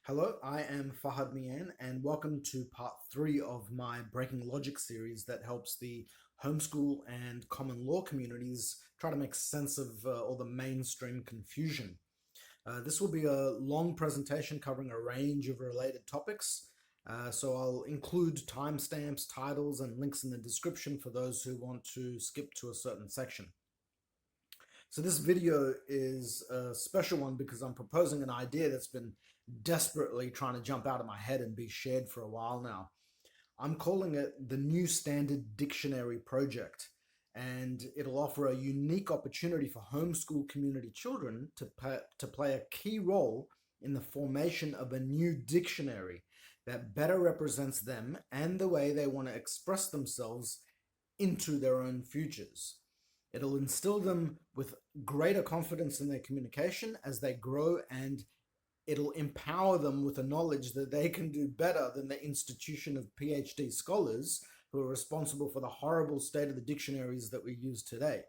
Hello, I am Fahad Mian, and welcome to part 3 of my Breaking Logic series that helps the homeschool and common law communities try to make sense of all the mainstream confusion. This will be a long presentation covering a range of related topics, so I'll include timestamps, titles, and links in the description for those who want to skip to a certain section. So this video is a special one because I'm proposing an idea that's been desperately trying to jump out of my head and be shared for a while now. I'm calling it the New Standard Dictionary Project, and it'll offer a unique opportunity for homeschool community children to play a key role in the formation of a new dictionary that better represents them and the way they want to express themselves into their own futures. It'll instill them with greater confidence in their communication as they grow, and it'll empower them with the knowledge that they can do better than the institution of PhD scholars who are responsible for the horrible state of the dictionaries that we use today.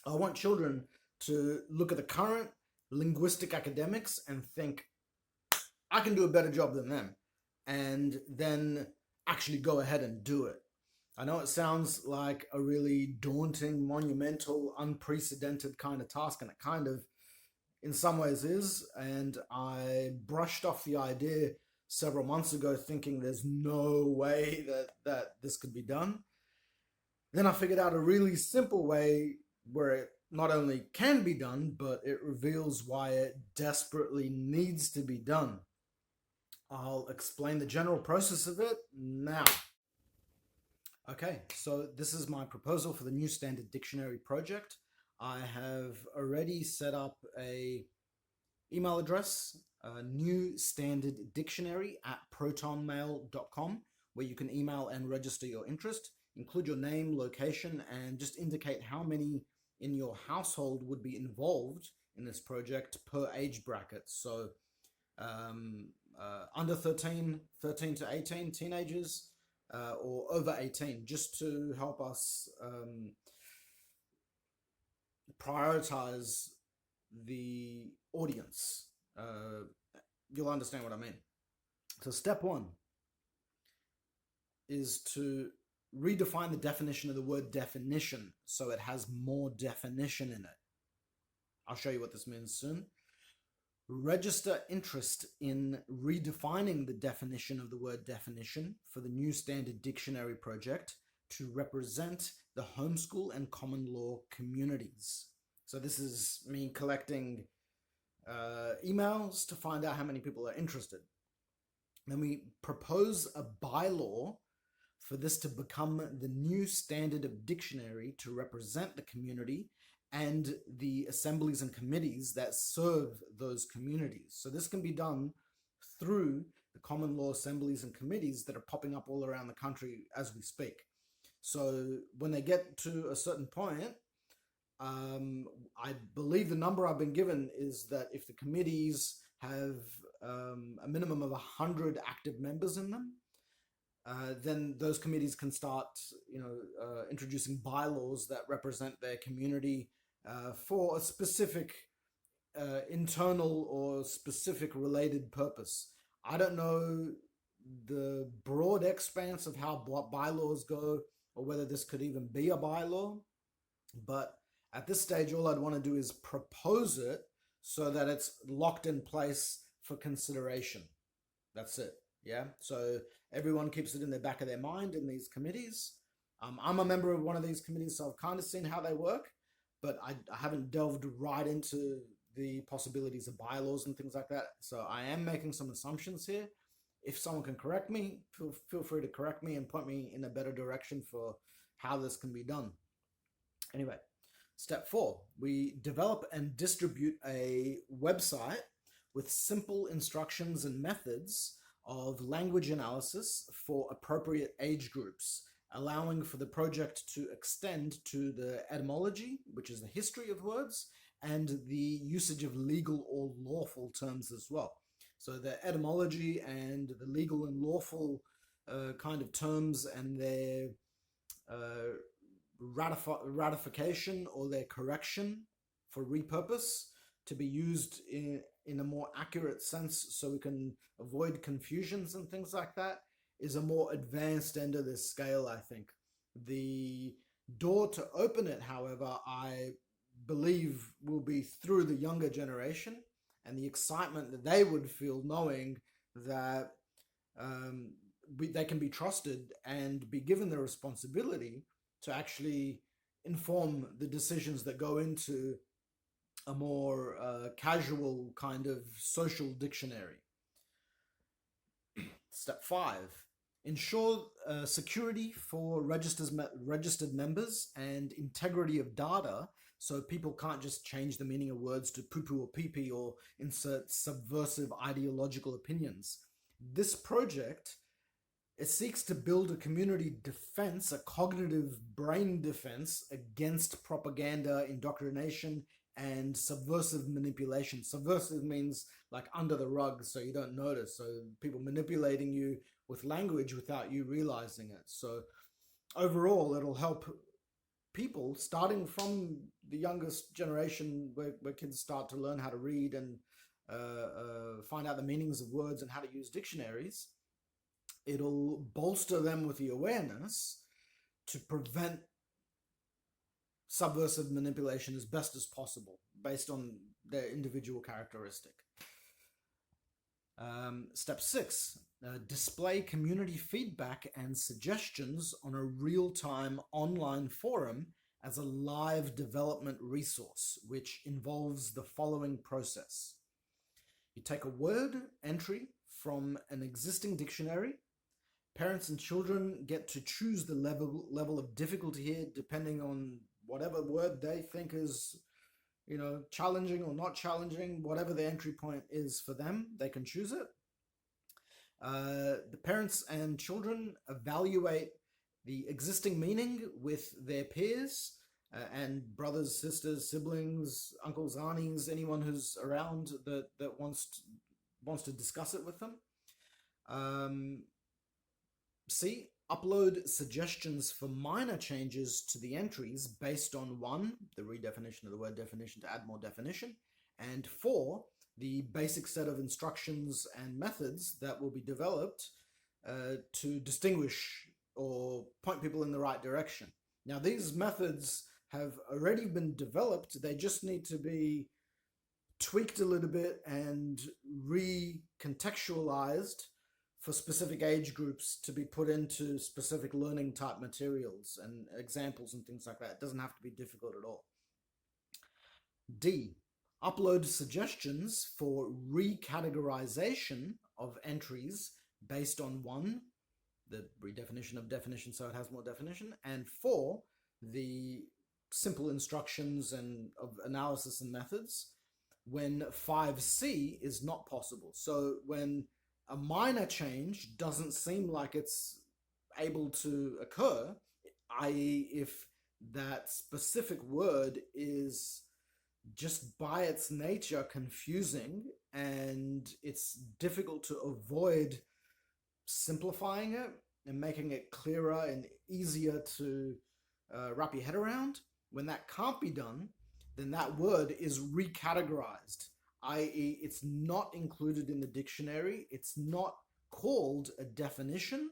I want children to look at the current linguistic academics and think, I can do a better job than them, and then actually go ahead and do it. I know it sounds like a really daunting, monumental, unprecedented kind of task, and it kind of, in some ways, is. And I brushed off the idea several months ago thinking there's no way that this could be done. Then I figured out a really simple way where it not only can be done, but it reveals why it desperately needs to be done. I'll explain the general process of it now. Okay, so this is my proposal for the New Standard Dictionary project. I have already set up a email address, newstandarddictionary@protonmail.com, where you can email and register your interest. Include your name, location, and just indicate how many in your household would be involved in this project per age bracket. So under 13 to 18, teenagers, or over 18, just to help us prioritize the audience. You'll understand what I mean. So step one is to redefine the definition of the word definition so it has more definition in it. I'll show you what this means soon. Register interest in redefining the definition of the word definition for the New Standard Dictionary project to represent the homeschool and common law communities. So this is me collecting emails to find out how many people are interested. Then we propose a bylaw for this to become the new standard of dictionary to represent the community and the assemblies and committees that serve those communities. So this can be done through the common law assemblies and committees that are popping up all around the country as we speak. So when they get to a certain point, I believe the number I've been given is that if the committees have a minimum of 100 active members in them, then those committees can start, introducing bylaws that represent their community for a specific internal or specific related purpose. I don't know the broad expanse of how bylaws go, or whether this could even be a bylaw, but at this stage, all I'd want to do is propose it so that it's locked in place for consideration. That's it. Yeah. So everyone keeps it in the back of their mind in these committees. I'm a member of one of these committees, so I've kind of seen how they work, but I haven't delved right into the possibilities of bylaws and things like that. So I am making some assumptions here. If someone can correct me, feel free to correct me and point me in a better direction for how this can be done. Anyway, step 4, we develop and distribute a website with simple instructions and methods of language analysis for appropriate age groups, allowing for the project to extend to the etymology, which is the history of words, and the usage of legal or lawful terms as well. So the etymology and the legal and lawful kind of terms and their ratification or their correction for repurpose to be used in a more accurate sense so we can avoid confusions and things like that is a more advanced end of this scale, I think. The door to open it, however, I believe will be through the younger generation and the excitement that they would feel knowing that they can be trusted and be given the responsibility to actually inform the decisions that go into a more casual kind of social dictionary. Step 5. Ensure security for registered members and integrity of data, so people can't just change the meaning of words to poo-poo or pee-pee or insert subversive ideological opinions. This project, it seeks to build a community defense, a cognitive brain defense against propaganda, indoctrination, and subversive manipulation. Subversive means like under the rug so you don't notice. So people manipulating you with language without you realizing it. So overall, it'll help people starting from the youngest generation where kids start to learn how to read and find out the meanings of words and how to use dictionaries. It'll bolster them with the awareness to prevent subversive manipulation as best as possible based on their individual characteristic. Step 6, display community feedback and suggestions on a real-time online forum as a live development resource, which involves the following process. You take a word entry from an existing dictionary. Parents and children get to choose the level of difficulty here depending on whatever word they think is, challenging or not challenging, whatever the entry point is for them, they can choose it. The parents and children evaluate the existing meaning with their peers and brothers, sisters, siblings, uncles, aunties, anyone who's around that wants to discuss it with them. C, upload suggestions for minor changes to the entries based on 1, the redefinition of the word definition to add more definition, and 4, the basic set of instructions and methods that will be developed to distinguish or point people in the right direction. Now, these methods have already been developed. They just need to be tweaked a little bit and recontextualized for specific age groups to be put into specific learning type materials and examples and things like that. It doesn't have to be difficult at all. D, upload suggestions for recategorization of entries based on 1, the redefinition of definition so it has more definition, and 4, the simple instructions and of analysis and methods when 5C is not possible. So when a minor change doesn't seem like it's able to occur, i.e. if that specific word is just by its nature confusing and it's difficult to avoid simplifying it and making it clearer and easier to wrap your head around, when that can't be done, then that word is recategorized, i.e. it's not included in the dictionary. It's not called a definition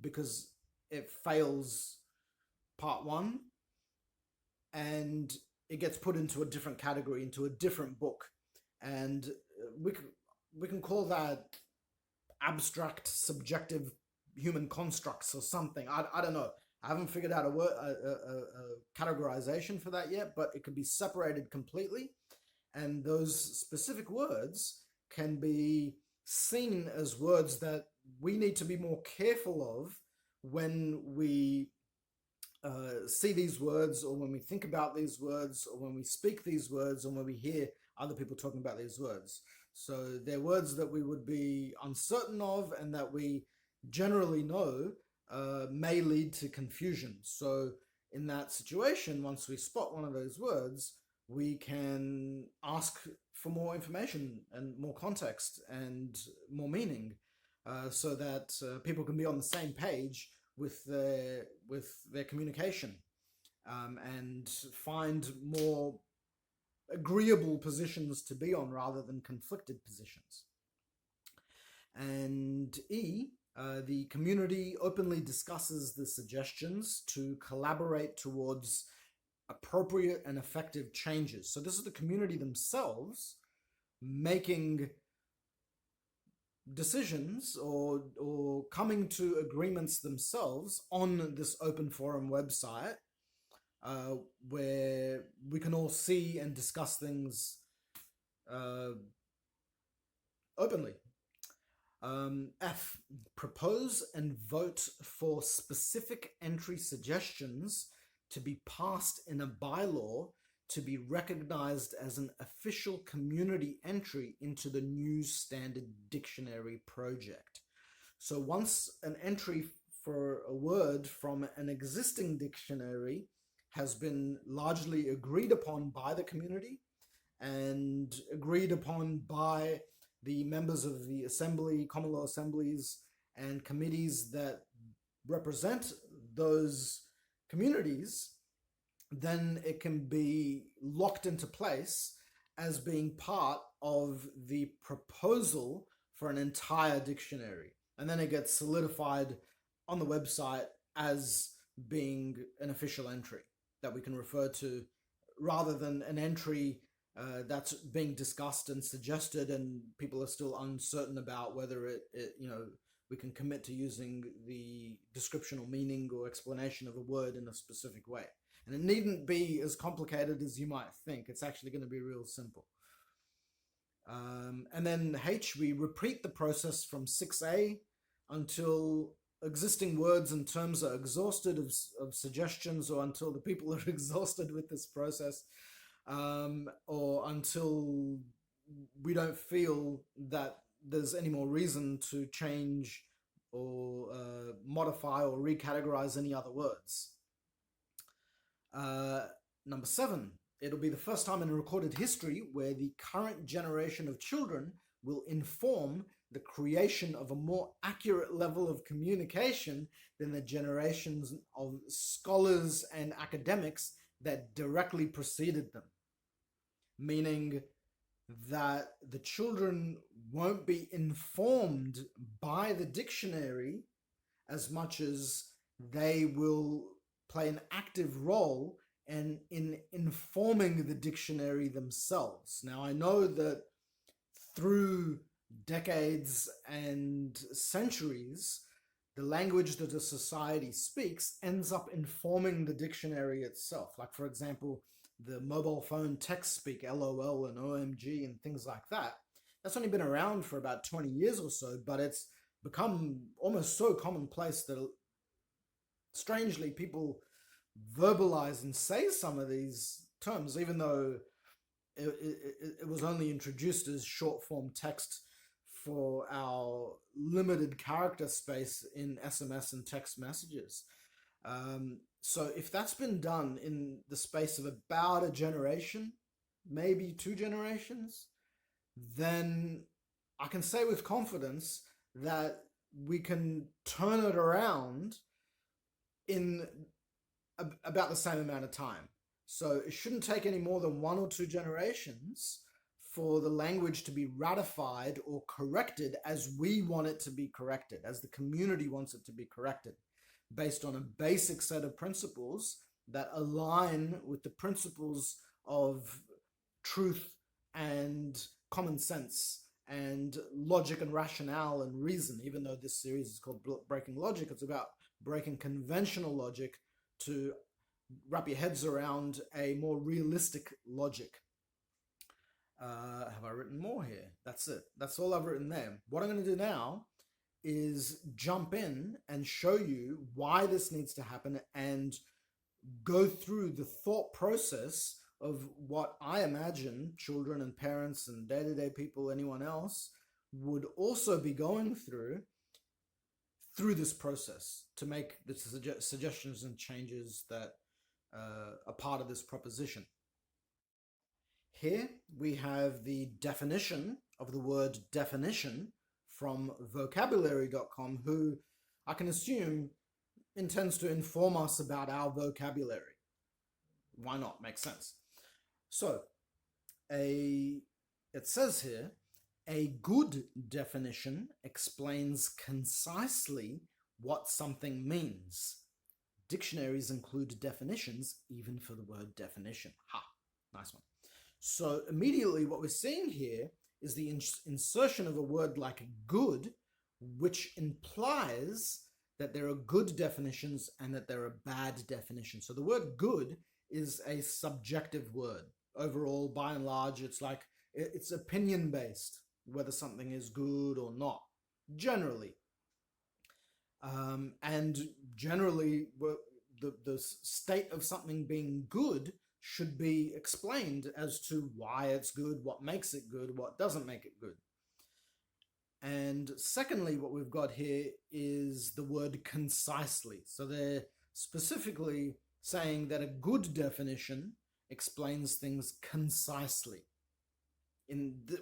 because it fails part 1, and it gets put into a different category, into a different book. And we can call that abstract, subjective human constructs or something. I don't know. I haven't figured out a categorization for that yet, but it could be separated completely. And those specific words can be seen as words that we need to be more careful of when we see these words, or when we think about these words, or when we speak these words, or when we hear other people talking about these words. So they're words that we would be uncertain of and that we generally know may lead to confusion. So in that situation, once we spot one of those words, we can ask for more information and more context and more meaning so that people can be on the same page with their communication and find more agreeable positions to be on rather than conflicted positions. And E, the community openly discusses the suggestions to collaborate towards appropriate and effective changes. So this is the community themselves making decisions or coming to agreements themselves on this open forum website, where we can all see and discuss things openly. F, propose and vote for specific entry suggestions to be passed in a bylaw to be recognized as an official community entry into the New Standard Dictionary project. So once an entry for a word from an existing dictionary has been largely agreed upon by the community and agreed upon by the members of the assembly, common law assemblies, and committees that represent those communities, then it can be locked into place as being part of the proposal for an entire dictionary. And then it gets solidified on the website as being an official entry that we can refer to, rather than an entry that's being discussed and suggested and people are still uncertain about whether it we can commit to using the description or meaning or explanation of a word in a specific way. And it needn't be as complicated as you might think. It's actually going to be real simple. And then H, we repeat the process from 6A until existing words and terms are exhausted of suggestions, or until the people are exhausted with this process, or until we don't feel that there's any more reason to change or modify or recategorize any other words. Number 7, it'll be the first time in recorded history where the current generation of children will inform the creation of a more accurate level of communication than the generations of scholars and academics that directly preceded them. Meaning that the children won't be informed by the dictionary as much as they will play an active role in informing the dictionary themselves. Now, I know that through decades and centuries, the language that a society speaks ends up informing the dictionary itself. Like, for example, the mobile phone text speak, LOL and OMG and things like that. That's only been around for about 20 years or so, but it's become almost so commonplace that strangely people verbalize and say some of these terms, even though it was only introduced as short form text for our limited character space in SMS and text messages. So if that's been done in the space of about a generation, maybe 2 generations, then I can say with confidence that we can turn it around in about the same amount of time. So it shouldn't take any more than 1 or 2 generations for the language to be ratified or corrected as we want it to be corrected, as the community wants it to be corrected, based on a basic set of principles that align with the principles of truth and common sense and logic and rationale and reason. Even though this series is called Breaking Logic, it's about breaking conventional logic to wrap your heads around a more realistic logic. Have I written more here? That's it. That's all I've written there. What I'm going to do now is jump in and show you why this needs to happen and go through the thought process of what I imagine children and parents and day-to-day people, anyone else, would also be going through this process to make the suggestions and changes that are part of this proposition. Here we have the definition of the word definition from vocabulary.com, who I can assume intends to inform us about our vocabulary. Why not? Makes sense. So, it says here, a good definition explains concisely what something means. Dictionaries include definitions even for the word definition. Ha, nice one. So immediately what we're seeing here is the insertion of a word like good, which implies that there are good definitions and that there are bad definitions. So the word good is a subjective word. Overall, by and large, it's opinion based, whether something is good or not, generally. And generally, the state of something being good should be explained as to why it's good, what makes it good, what doesn't make it good. And secondly, what we've got here is the word concisely. So they're specifically saying that a good definition explains things concisely.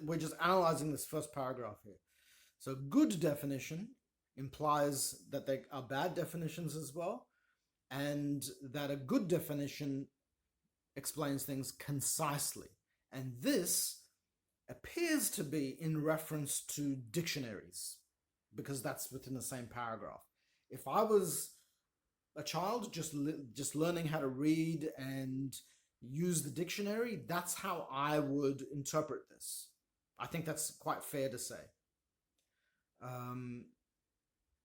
We're just analyzing this first paragraph here. So good definition implies that there are bad definitions as well, and that a good definition explains things concisely. And this appears to be in reference to dictionaries, because that's within the same paragraph. If I was a child just learning how to read and use the dictionary, that's how I would interpret this. I think that's quite fair to say.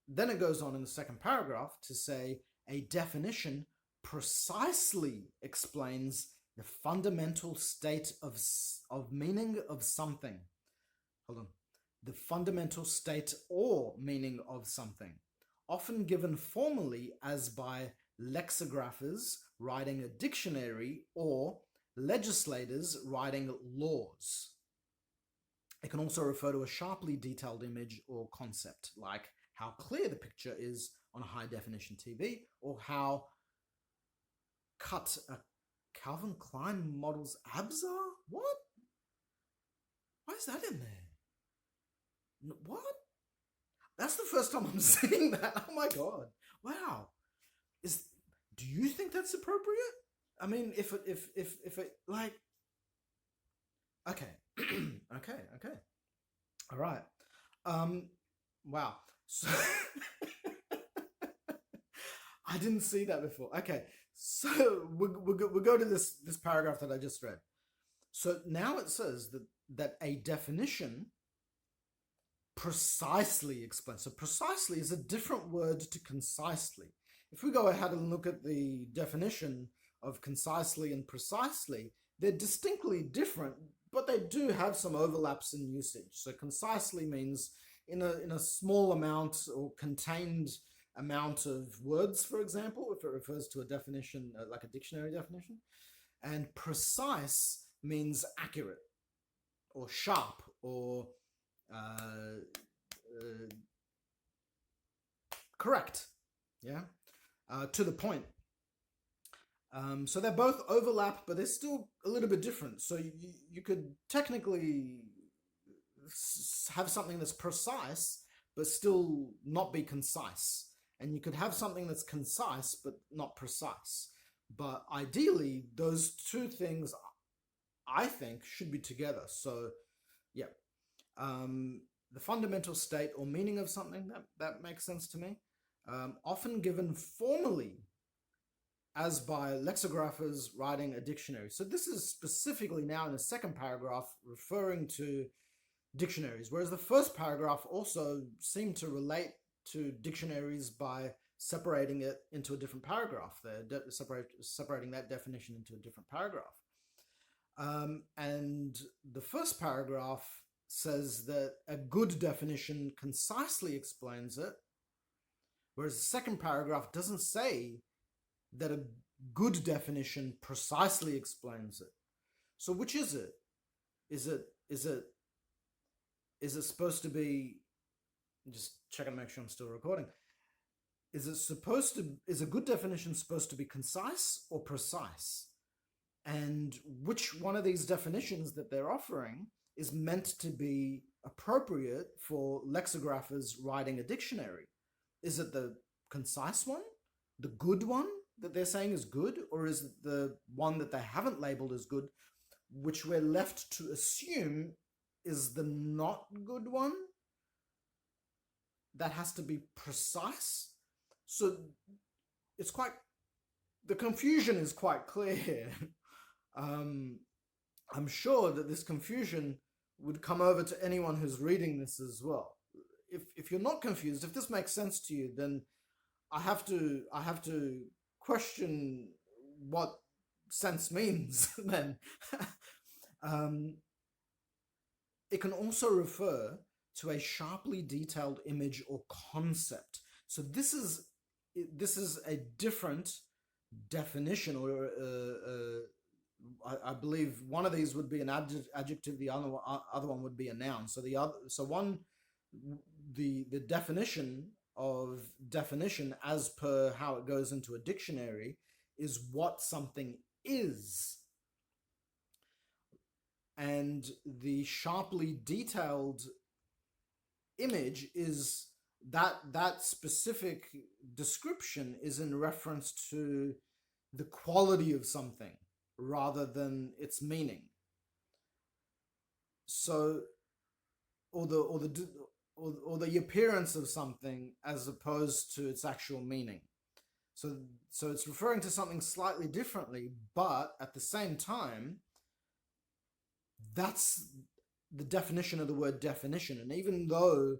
Then it goes on in the second paragraph to say a definition precisely explains the fundamental state of meaning of something. Hold on. The fundamental state or meaning of something, often given formally as by lexigraphers writing a dictionary or legislators writing laws. It can also refer to a sharply detailed image or concept, like how clear the picture is on a high definition TV, or how cut a Calvin Klein model's abs are? What? Why is that in there? What? That's the first time I'm seeing that. Oh my God. Wow. Do you think that's appropriate? I mean, if it like, okay. okay. All right. Wow. So I didn't see that before. Okay. So we'll go to this paragraph that I just read. So now it says that a definition precisely explains. So precisely is a different word to concisely. If we go ahead and look at the definition of concisely and precisely, they're distinctly different, but they do have some overlaps in usage. So concisely means in a small amount or contained amount of words, for example, if it refers to a definition, like a dictionary definition. And precise means accurate or sharp or correct, yeah, to the point. So they both overlap, but they're still a little bit different. So you could technically have something that's precise, but still not be concise. And you could have something that's concise, but not precise. But ideally, those two things, I think, should be together. So, yeah. The fundamental state or meaning of something, that makes sense to me. Often given formally as by lexigraphers writing a dictionary. So this is specifically now in the second paragraph referring to dictionaries, whereas the first paragraph also seemed to relate to dictionaries by separating it into a different paragraph there, separating that definition into a different paragraph. And the first paragraph says that a good definition concisely explains it, whereas the second paragraph doesn't say that a good definition precisely explains it. So which is it? Is it supposed to be, just checking to make sure I'm still recording. Is a good definition supposed to be concise or precise? And which one of these definitions that they're offering is meant to be appropriate for lexigraphers writing a dictionary? Is it the concise one, the good one that they're saying is good, or is it the one that they haven't labeled as good, which we're left to assume is the not good one. That has to be precise. So it's quite, the confusion is quite clear here. I'm sure that this confusion would come over to anyone who's reading this as well. If you're not confused, if this makes sense to you, then I have to question what sense means then. It can also refer to a sharply detailed image or concept. So this is a different definition, or I believe one of these would be an adjective, the other one would be a noun. So the definition of definition, as per how it goes into a dictionary, is what something is. And the sharply detailed image is that specific description is in reference to the quality of something rather than its meaning. So, or the appearance of something as opposed to its actual meaning. So it's referring to something slightly differently, but at the same time, that's the definition of the word definition. And even though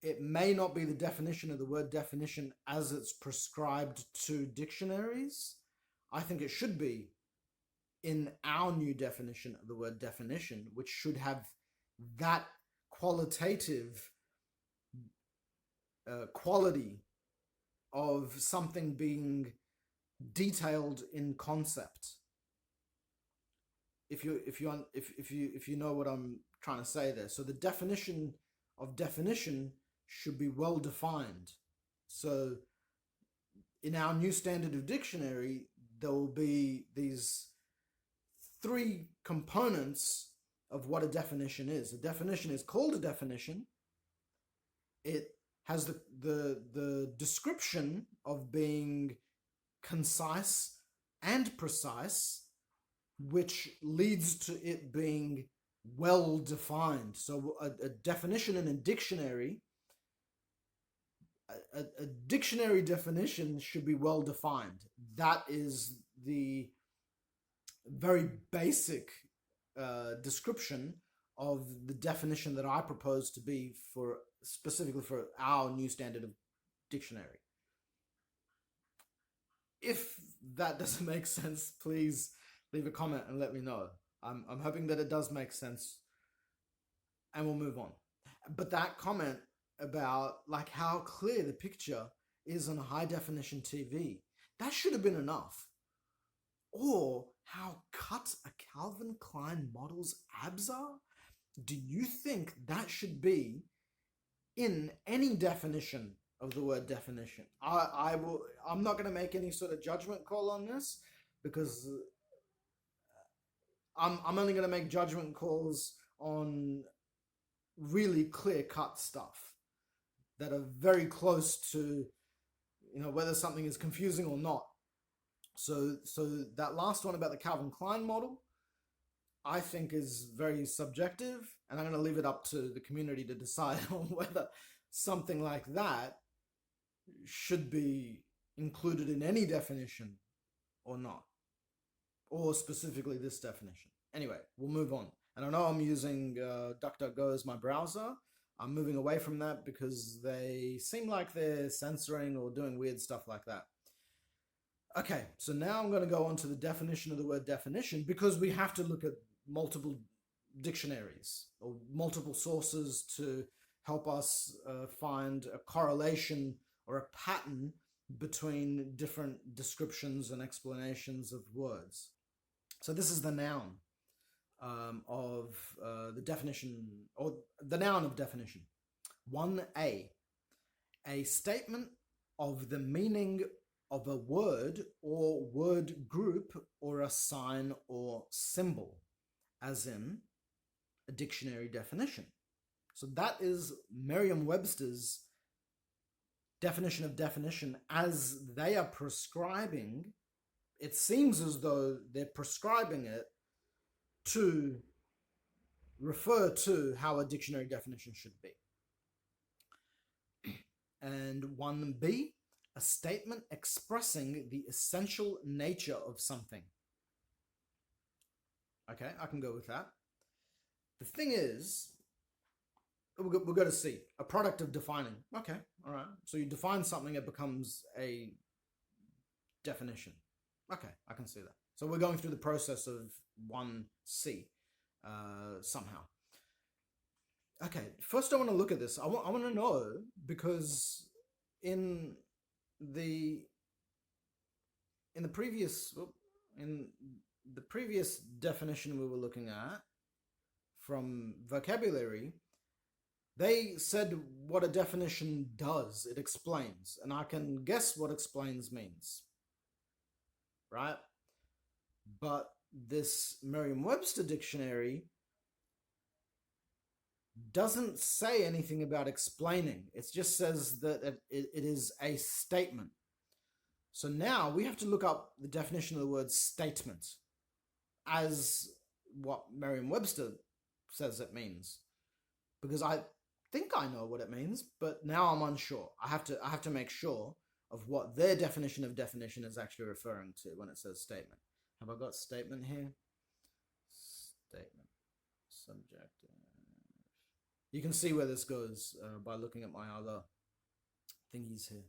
it may not be the definition of the word definition as it's prescribed to dictionaries, I think it should be in our new definition of the word definition, which should have that qualitative quality of something being detailed in concept. If you know what I'm trying to say there. So the definition of definition should be well defined. So in our new standard of dictionary, there will be these three components of what a definition is. A definition is called a definition. It has the description of being concise and precise, which leads to it being well defined. So a definition in a dictionary, a dictionary definition should be well defined. That is the very basic description of the definition that I propose to be for specifically for our new standard of dictionary. If that doesn't make sense, please leave a comment and let me know. I'm hoping that it does make sense, and we'll move on. But that comment about like how clear the picture is on a high definition TV, that should have been enough. Or how cut a Calvin Klein model's abs are? Do you think that should be in any definition of the word definition? I'm not going to make any sort of judgment call on this, because I'm only going to make judgment calls on really clear-cut stuff that are very close to, whether something is confusing or not. So that last one about the Calvin Klein model, I think is very subjective, and I'm going to leave it up to the community to decide on whether something like that should be included in any definition or not, or specifically this definition. Anyway, we'll move on. And I know I'm using DuckDuckGo as my browser. I'm moving away from that because they seem like they're censoring or doing weird stuff like that. Okay, so now I'm going to go on to the definition of the word definition, because we have to look at multiple dictionaries or multiple sources to help us find a correlation or a pattern between different descriptions and explanations of words. So this is the noun of the definition, or the noun of definition. 1a, a statement of the meaning of a word or word group or a sign or symbol, as in a dictionary definition. So that is Merriam-Webster's definition of definition as they are prescribing. It seems as though they're prescribing it to refer to how a dictionary definition should be. And 1b, a statement expressing the essential nature of something. Okay, I can go with that. The thing is, we'll go to C, a product of defining. Okay, all right. So you define something, it becomes a definition. Okay, I can see that. So we're going through the process of 1C somehow. Okay, first I want to look at this. I want to know, because in the previous definition we were looking at from vocabulary, they said what a definition does. It explains, and I can guess what explains means, right? But this Merriam-Webster dictionary doesn't say anything about explaining. It just says that it is a statement. So now we have to look up the definition of the word statement as what Merriam-Webster says it means, because I think I know what it means, but now I'm unsure. I have to make sure of what their definition of definition is actually referring to when it says statement. Have I got statement here? Statement, subjective. You can see where this goes by looking at my other thingies here.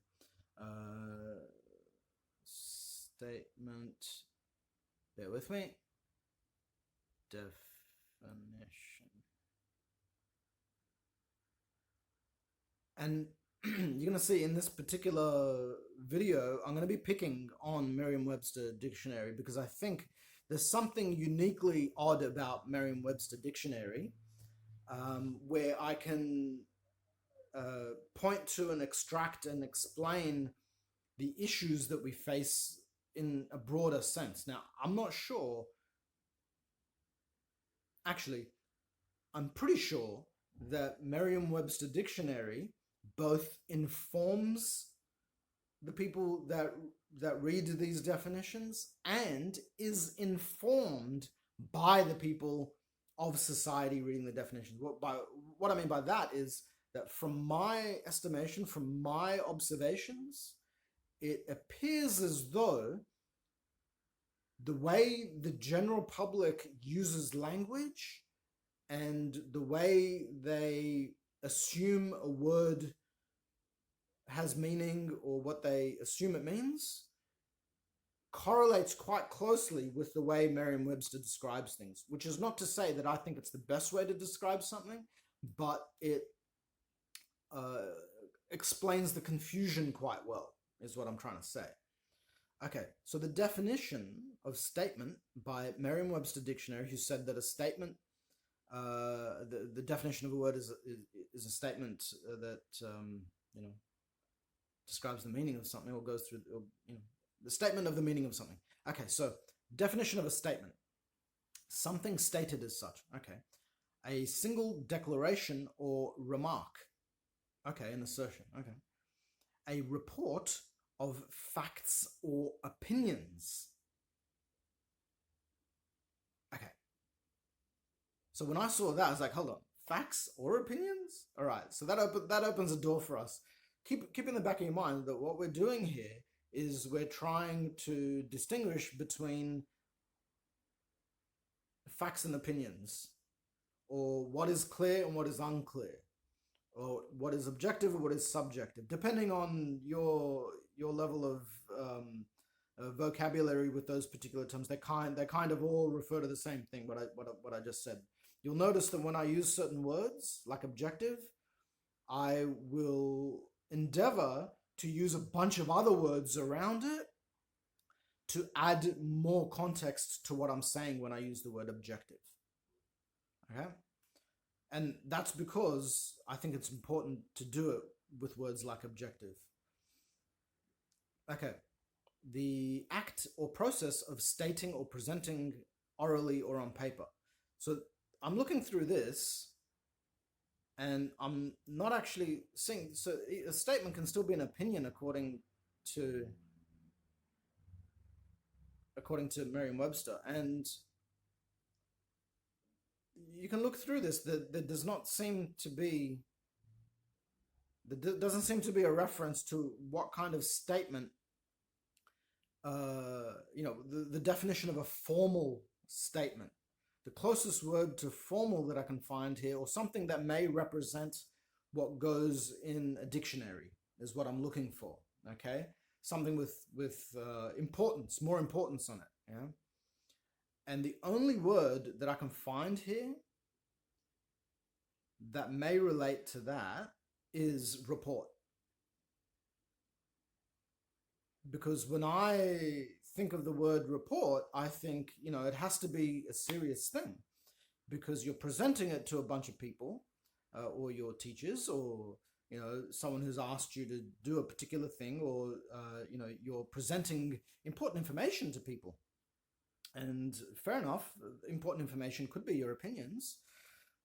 Statement, bear with me. Definition. And you're going to see in this particular video, I'm going to be picking on Merriam-Webster dictionary because I think there's something uniquely odd about Merriam-Webster dictionary, where I can point to and extract and explain the issues that we face in a broader sense. Now, I'm not sure. Actually, I'm pretty sure that Merriam-Webster dictionary both informs the people that read these definitions and is informed by the people of society reading the definitions. What I mean by that is that from my estimation, from my observations, it appears as though the way the general public uses language and the way they assume a word has meaning, or what they assume it means, correlates quite closely with the way Merriam-Webster describes things, which is not to say that I think it's the best way to describe something, but it explains the confusion quite well, is what I'm trying to say. Okay, so the definition of statement by Merriam-Webster dictionary, who said that a statement, the definition of a word is a statement that describes the meaning of something, or goes through the statement of the meaning of something. Okay, so definition of a statement: something stated as such. Okay, a single declaration or remark. Okay, an assertion. Okay, a report of facts or opinions. Okay. So when I saw that, I was like, hold on, facts or opinions? All right, so that opens a door for us. Keep in the back of your mind that what we're doing here is we're trying to distinguish between facts and opinions, or what is clear and what is unclear, or what is objective or what is subjective, depending on your level of vocabulary with those particular terms. They kind of all refer to the same thing. What I just said. You'll notice that when I use certain words like objective, I will endeavor to use a bunch of other words around it to add more context to what I'm saying when I use the word objective. Okay? And that's because I think it's important to do it with words like objective. Okay. The act or process of stating or presenting orally or on paper. So I'm looking through this, and I'm not actually seeing. So a statement can still be an opinion according to Merriam-Webster, and you can look through this. There does not seem to be, there doesn't seem to be a reference to what kind of statement, the definition of a formal statement. The closest word to formal that I can find here, or something that may represent what goes in a dictionary, is what I'm looking for. Okay, something with importance, more importance on it. Yeah, and the only word that I can find here that may relate to that is report. Because when I think of the word report, I think, it has to be a serious thing, because you're presenting it to a bunch of people, or your teachers, or someone who's asked you to do a particular thing, or you're presenting important information to people. And fair enough, important information could be your opinions,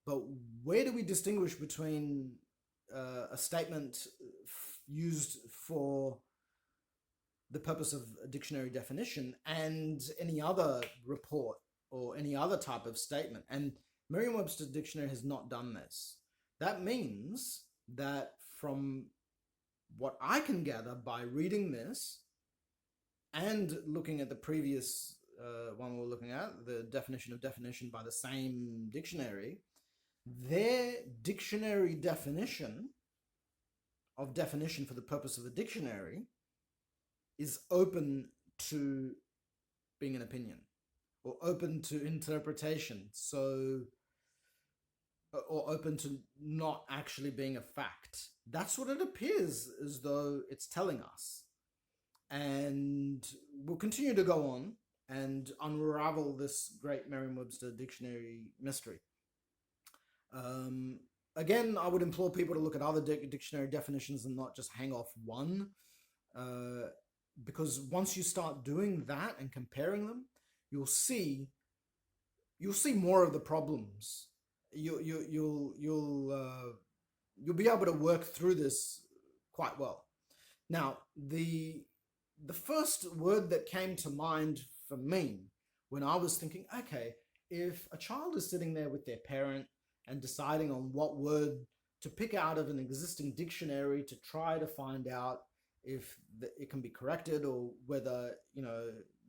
but where do we distinguish between a statement used for the purpose of a dictionary definition and any other report or any other type of statement? And Merriam-Webster dictionary has not done this. That means that from what I can gather by reading this and looking at the previous one we were looking at, the definition of definition by the same dictionary, their dictionary definition of definition for the purpose of the dictionary is open to being an opinion, or open to interpretation, or open to not actually being a fact. That's what it appears as though it's telling us. And we'll continue to go on and unravel this great Merriam-Webster dictionary mystery. Again, I would implore people to look at other dictionary definitions and not just hang off one, because once you start doing that and comparing them, you'll see more of the problems. You'll be able to work through this quite well. Now, the first word that came to mind for me when I was thinking, okay, if a child is sitting there with their parent and deciding on what word to pick out of an existing dictionary to try to find out if it can be corrected, or whether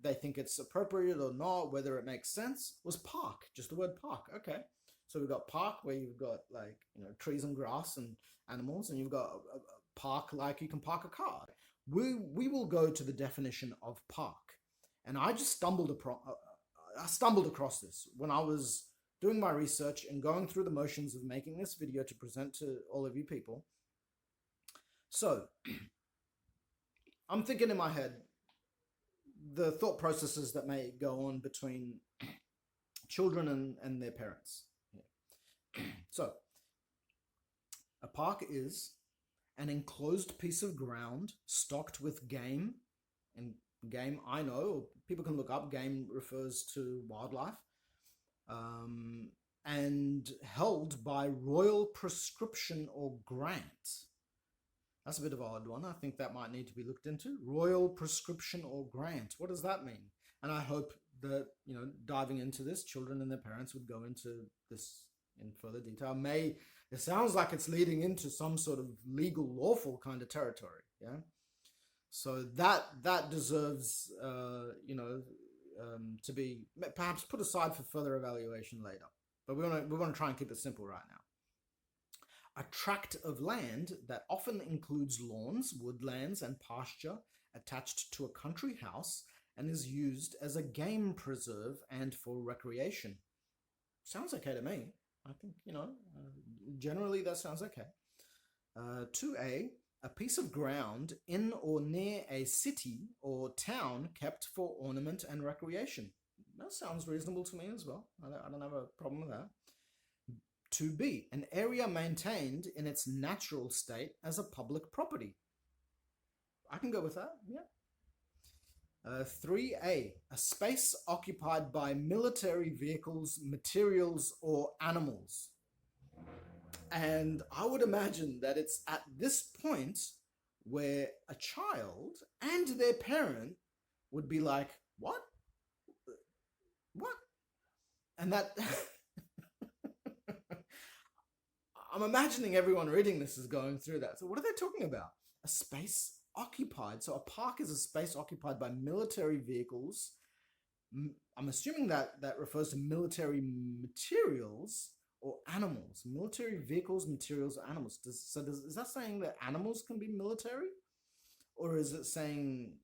they think it's appropriate or not, whether it makes sense, was park, just the word park. Okay, so we've got park where you've got trees and grass and animals, and you've got a park like you can park a car. We will go to the definition of park, and I just stumbled across this when I was doing my research and going through the motions of making this video to present to all of you people. So I'm thinking in my head the thought processes that may go on between children and their parents. Yeah. So a park is an enclosed piece of ground stocked with game, and game, I know, people can look up, game refers to wildlife, and held by royal prescription or grant. That's a bit of an odd one. I think that might need to be looked into. Royal prescription or grant. What does that mean? And I hope that, diving into this, children and their parents would go into this in further detail. It sounds like it's leading into some sort of legal, lawful kind of territory. Yeah. So that deserves, to be perhaps put aside for further evaluation later. But we want to try and keep it simple right now. A tract of land that often includes lawns, woodlands, and pasture attached to a country house and is used as a game preserve and for recreation. Sounds okay to me. I think, generally that sounds okay. 2A, a piece of ground in or near a city or town kept for ornament and recreation. That sounds reasonable to me as well. I don't have a problem with that. 2B, an area maintained in its natural state as a public property. I can go with that, yeah. 3A, a space occupied by military vehicles, materials, or animals. And I would imagine that it's at this point where a child and their parent would be like, what? And that I'm imagining everyone reading this is going through that. So what are they talking about? A space occupied. So a park is a space occupied by military vehicles. I'm assuming that that refers to military materials or animals. Military vehicles, materials, or animals. Is that saying that animals can be military? Or is it saying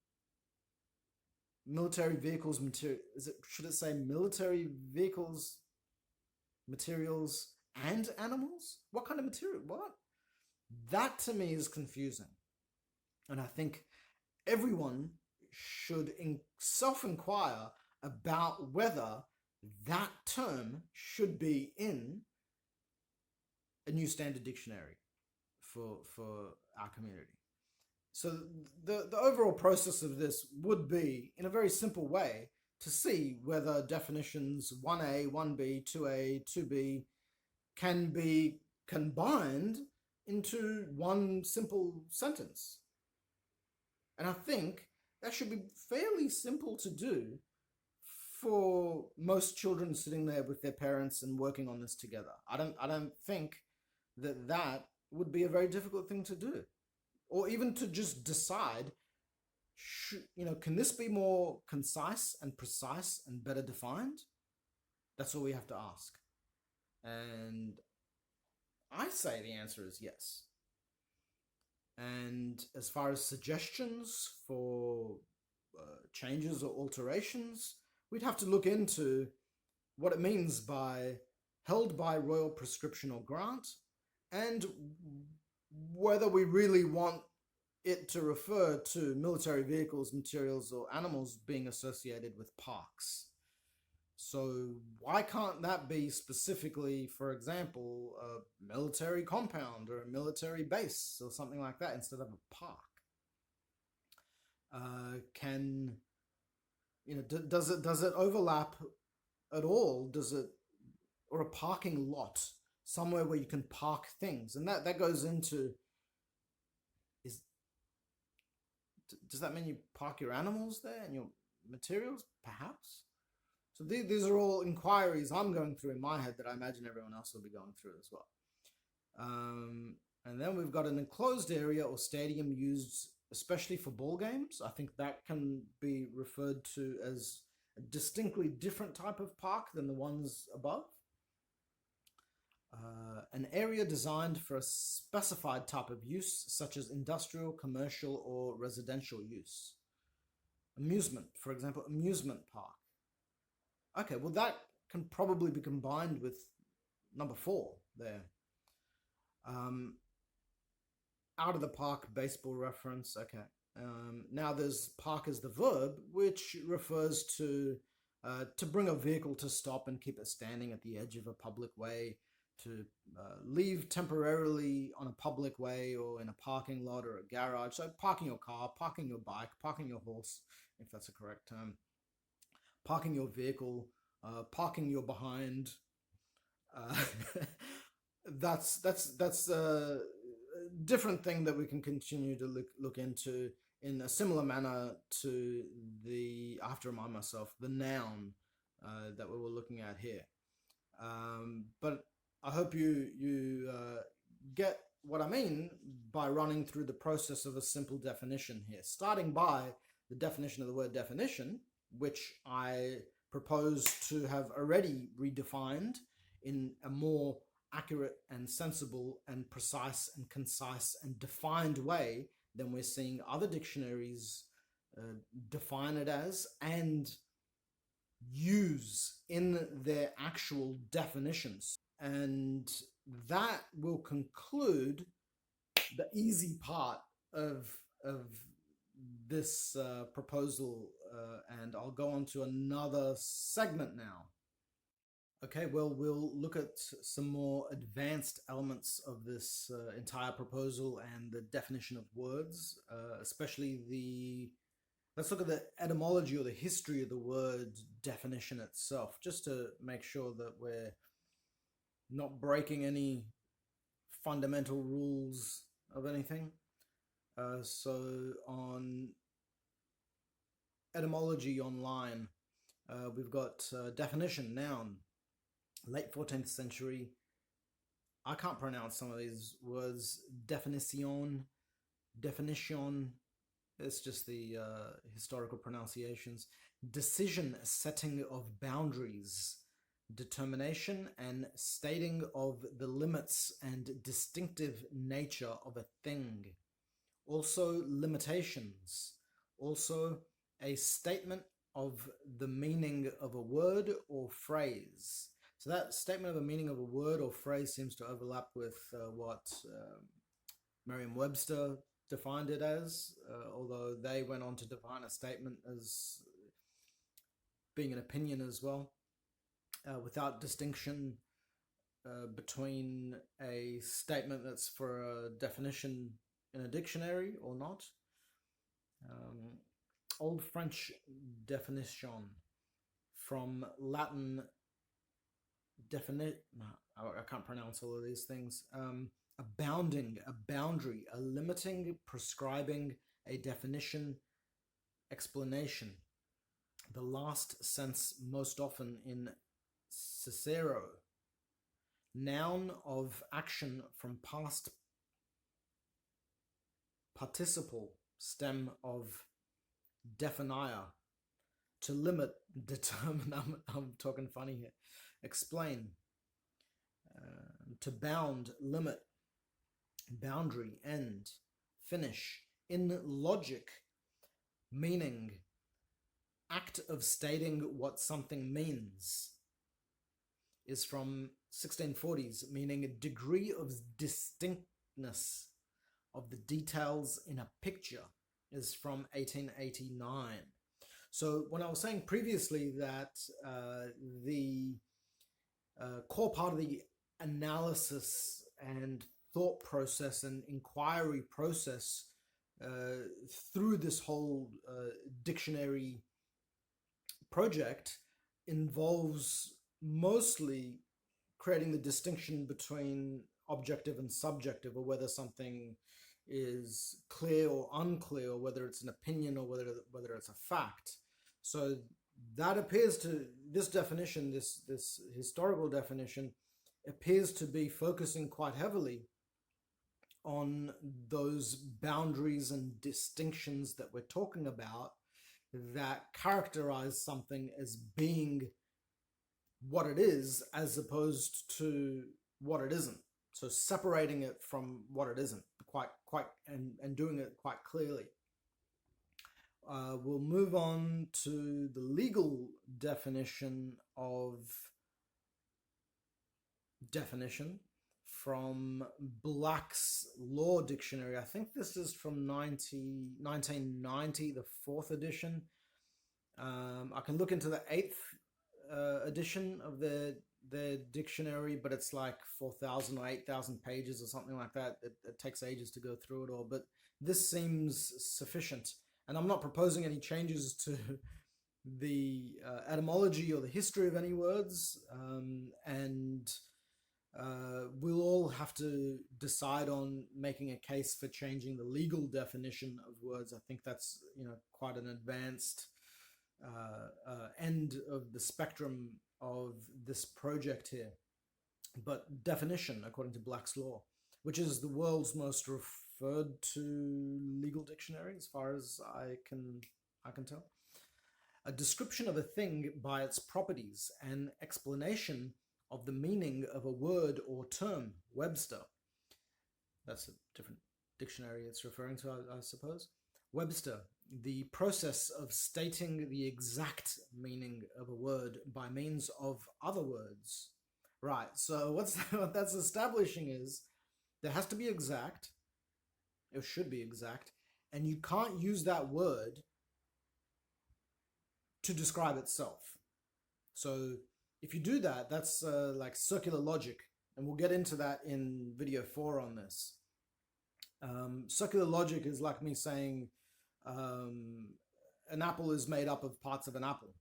military vehicles, material? Should it say military vehicles, materials, and animals? What kind of material? What? That to me is confusing. And I think everyone should self-inquire about whether that term should be in a new standard dictionary for our community. So the overall process of this would be, in a very simple way, to see whether definitions 1A, 1B, 2A, 2B can be combined into one simple sentence. And I think that should be fairly simple to do for most children sitting there with their parents and working on this together. I don't think that would be a very difficult thing to do, or even to just decide, can this be more concise and precise and better defined? That's all we have to ask. And I say the answer is yes. And as far as suggestions for changes or alterations, we'd have to look into what it means by held by royal prescription or grant, and whether we really want it to refer to military vehicles, materials, or animals being associated with parks. So why can't that be specifically, for example, a military compound or a military base or something like that instead of a park? Does it overlap at all? Or a parking lot, somewhere where you can park things? And that goes into, does that mean you park your animals there and your materials, perhaps? So these are all inquiries I'm going through in my head that I imagine everyone else will be going through as well. And then we've got an enclosed area or stadium used especially for ball games. I think that can be referred to as a distinctly different type of park than the ones above. An area designed for a specified type of use, such as industrial, commercial, or residential use. Amusement, for example, amusement park. Okay, well that can probably be combined with number 4 there. Out of the park, baseball reference. Okay. Now there's park as the verb, which refers to bring a vehicle to stop and keep it standing at the edge of a public way, to leave temporarily on a public way or in a parking lot or a garage. So parking your car, parking your bike, parking your horse, if that's a correct term, parking your vehicle, parking your behind. That's a different thing that we can continue to look into in a similar manner to the, I have to remind myself, the noun that we were looking at here. But I hope you get what I mean by running through the process of a simple definition here, starting by the definition of the word definition, which I propose to have already redefined in a more accurate and sensible and precise and concise and defined way than we're seeing other dictionaries define it as and use in their actual definitions. And that will conclude the easy part of this proposal, and I'll go on to another segment now. Okay, well, we'll look at some more advanced elements of this entire proposal and the definition of words, especially let's look at the etymology or the history of the word definition itself, just to make sure that we're not breaking any fundamental rules of anything. So on Etymology Online, we've got definition, noun, late 14th century, I can't pronounce some of these words. Definition. It's just the historical pronunciations. Decision, setting of boundaries, determination and stating of the limits and distinctive nature of a thing. Also limitations. Also a statement of the meaning of a word or phrase. So that statement of a meaning of a word or phrase seems to overlap with what Merriam-Webster defined it as, although they went on to define a statement as being an opinion as well, without distinction between a statement that's for a definition in a dictionary or not. Old French definition from Latin I can't pronounce all of these things. A bounding, a boundary, a limiting, prescribing, a definition, explanation. The last sense most often in Cicero. Noun of action from past participle, stem of definia. To limit, determine, I'm talking funny here. Explain. To bound, limit. Boundary, end. Finish. In logic, meaning. Act of stating what something means. Is from 1640s, meaning a degree of distinctness of the details in a picture. Is from 1889. So when I was saying previously that the core part of the analysis and thought process and inquiry process through this whole dictionary project involves mostly creating the distinction between objective and subjective, or whether something is clear or unclear, or whether it's an opinion or whether it's a fact. So that appears to, this definition, this historical definition, appears to be focusing quite heavily on those boundaries and distinctions that we're talking about that characterize something as being what it is as opposed to what it isn't. So separating it from what it isn't and doing it quite clearly. We'll move on to the legal definition of definition from Black's Law Dictionary. I think this is from 1990, the 4th edition. I can look into the 8th edition of their dictionary, but it's like 4,000 or 8,000 pages or something like that. It takes ages to go through it all, but this seems sufficient. And I'm not proposing any changes to the etymology or the history of any words, and we'll all have to decide on making a case for changing the legal definition of words. I think that's quite an advanced end of the spectrum of this project here. But definition, according to Black's Law, which is the world's most referred to legal dictionary, as far as I can tell. A description of a thing by its properties, an explanation of the meaning of a word or term. Webster. That's a different dictionary it's referring to, I suppose. Webster. The process of stating the exact meaning of a word by means of other words. Right, so what that's establishing is there has to be exact, it should be exact, and you can't use that word to describe itself. So if you do that, that's like circular logic, and we'll get into that in video 4 on this. Circular logic is like me saying an apple is made up of parts of an apple.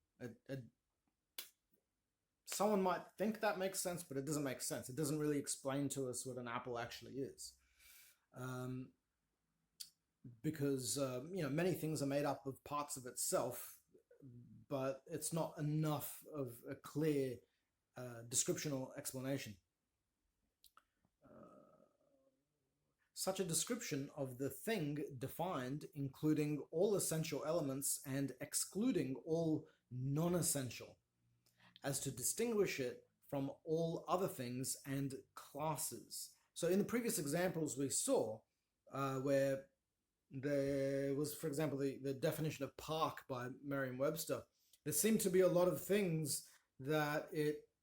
Someone might think that makes sense, but it doesn't make sense. It doesn't really explain to us what an apple actually is. Because many things are made up of parts of itself, but it's not enough of a clear description or explanation. such a description of the thing defined, including all essential elements and excluding all non-essential, as to distinguish it from all other things and classes. So in the previous examples we saw, where there was, for example, the definition of park by Merriam-Webster, there seemed to be a lot of things that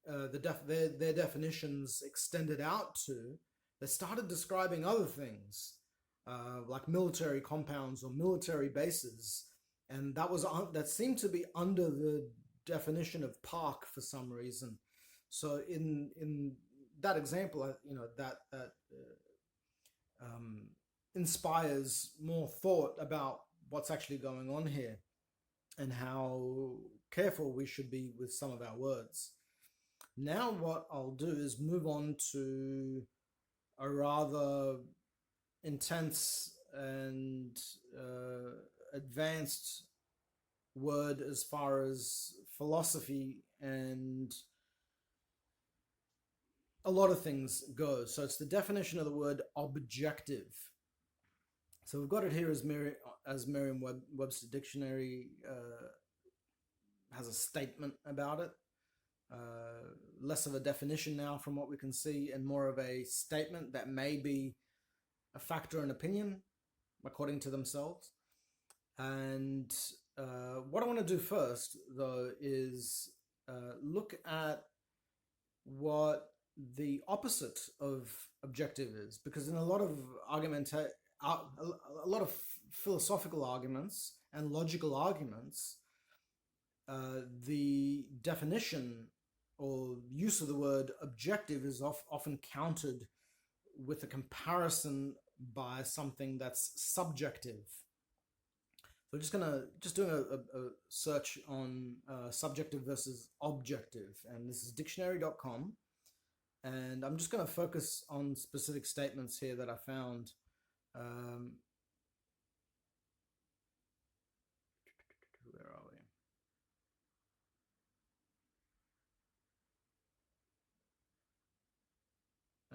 their definitions extended out to. They started describing other things, like military compounds or military bases, and that seemed to be under the definition of park for some reason. So in that example, that inspires more thought about what's actually going on here and how careful we should be with some of our words. Now what I'll do is move on to a rather intense and advanced word as far as philosophy and a lot of things go. So it's the definition of the word objective. So we've got it here as Merriam-Webster Dictionary has a statement about it. Less of a definition now from what we can see, and more of a statement that may be a factor in opinion according to themselves. And what I want to do first, though, is look at what the opposite of objective is, because in a lot of a lot of philosophical arguments and logical arguments, the definition or use of the word objective is often countered with a comparison by something that's subjective. So we're just doing a search on subjective versus objective, and this is dictionary.com, and I'm just going to focus on specific statements here that I found. Where are we?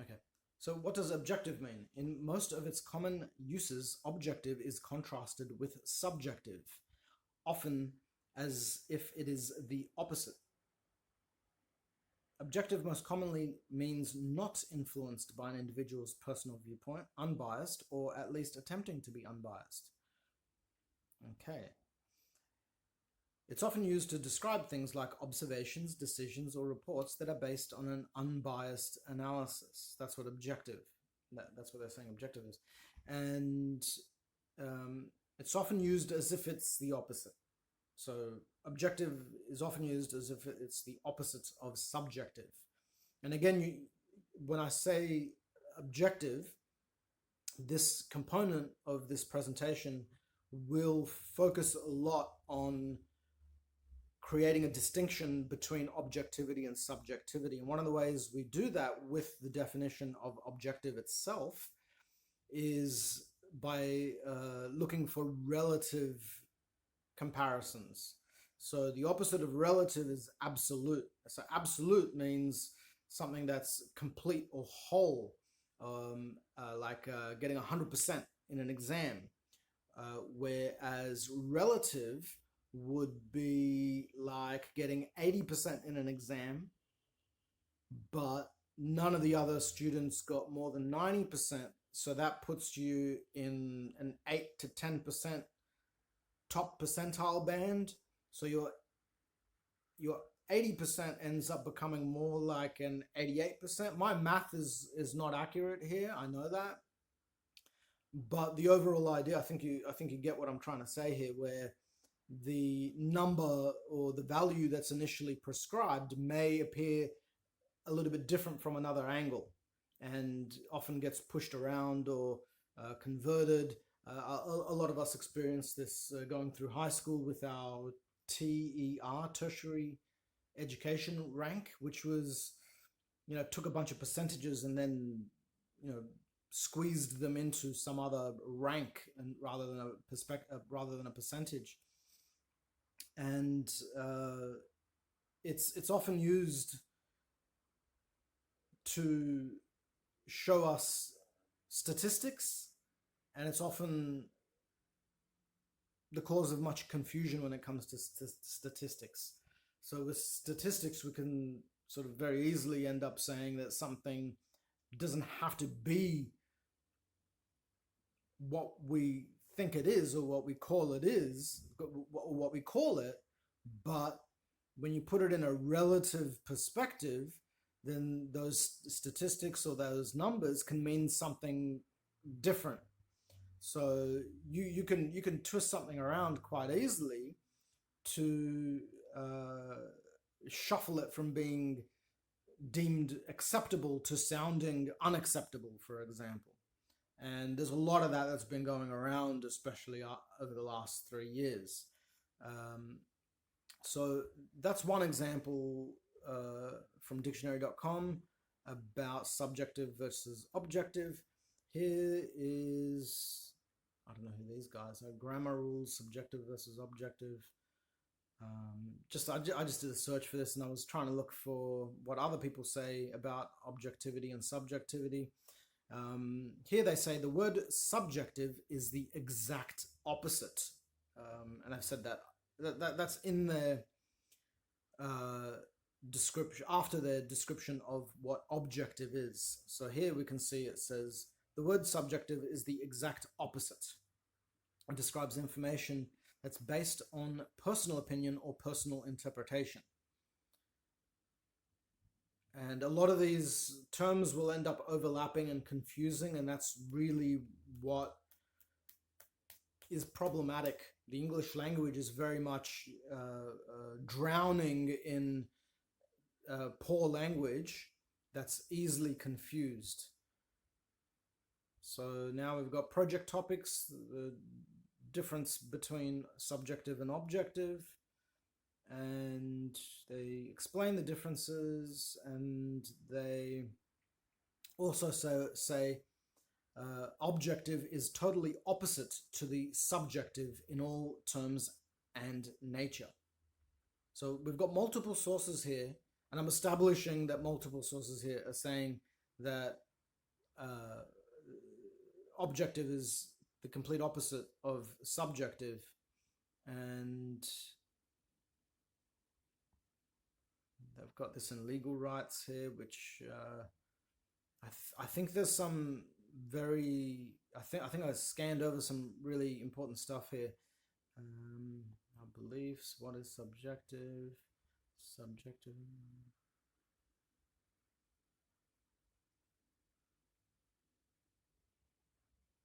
Okay, so what does objective mean? In most of its common uses, objective is contrasted with subjective, often as if it is the opposite. Objective most commonly means not influenced by an individual's personal viewpoint, unbiased, or at least attempting to be unbiased. Okay. It's often used to describe things like observations, decisions, or reports that are based on an unbiased analysis. That's what that's what they're saying objective is. And it's often used as if it's the opposite. So objective is often used as if it's the opposite of subjective. And again, when I say objective, this component of this presentation will focus a lot on creating a distinction between objectivity and subjectivity. And one of the ways we do that with the definition of objective itself is by looking for relative comparisons. So the opposite of relative is absolute. So absolute means something that's complete or whole, like getting 100% in an exam, whereas relative would be like getting 80% in an exam, but none of the other students got more than 90%. So that puts you in an 8 to 10% top percentile band. So your 80% ends up becoming more like an 88%. My math is not accurate here, I know that, but the overall idea, I think you get what I'm trying to say here, where the number or the value that's initially prescribed may appear a little bit different from another angle, and often gets pushed around or converted. A lot of us experience this going through high school with our TER, tertiary education rank, which was, took a bunch of percentages and then, squeezed them into some other rank, and rather than a percentage. And it's often used to show us statistics, and it's often the cause of much confusion when it comes to statistics. So with statistics, we can sort of very easily end up saying that something doesn't have to be what we think it is or what we call it is, or what we call it, but when you put it in a relative perspective, then those statistics or those numbers can mean something different. So you can twist something around quite easily to shuffle it from being deemed acceptable to sounding unacceptable, for example. And there's a lot of that that's been going around, especially over the last 3 years. So that's one example from dictionary.com about subjective versus objective. Here is, I don't know who these guys are, grammar rules, subjective versus objective. I just did a search for this, and I was trying to look for what other people say about objectivity and subjectivity. Here they say the word subjective is the exact opposite, and I've said that's in their description, after their description of what objective is. So here we can see it says the word subjective is the exact opposite. It describes information that's based on personal opinion or personal interpretation. And a lot of these terms will end up overlapping and confusing, and that's really what is problematic. The English language is very much drowning in poor language that's easily confused. So now we've got project topics, the difference between subjective and objective, and they explain the differences, and they also say objective is totally opposite to the subjective in all terms and nature. So we've got multiple sources here, and I'm establishing that multiple sources here are saying that objective is the complete opposite of subjective, and they've got this in legal rights here, which I think there's some very, I think I scanned over some really important stuff here. Our beliefs, what is subjective? Subjective.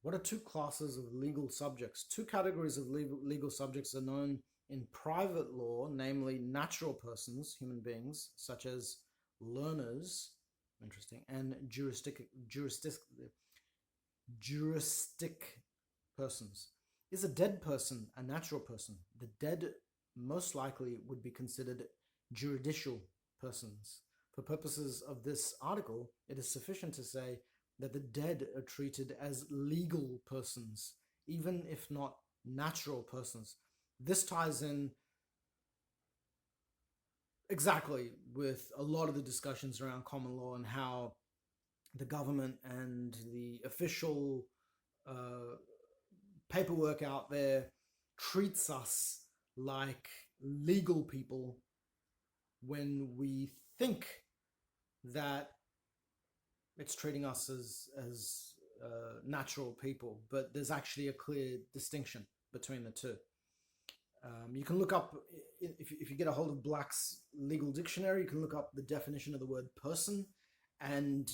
What are two classes of legal subjects? Two categories of legal subjects are known in private law, namely natural persons, human beings, such as learners, interesting, and juristic persons. Is a dead person a natural person? The dead most likely would be considered juridical persons. For purposes of this article, it is sufficient to say that the dead are treated as legal persons, even if not natural persons. This ties in exactly with a lot of the discussions around common law and how the government and the official paperwork out there treats us like legal people when we think that it's treating us as natural people, but there's actually a clear distinction between the two. You can look up, if you get a hold of Black's legal dictionary, you can look up the definition of the word person, and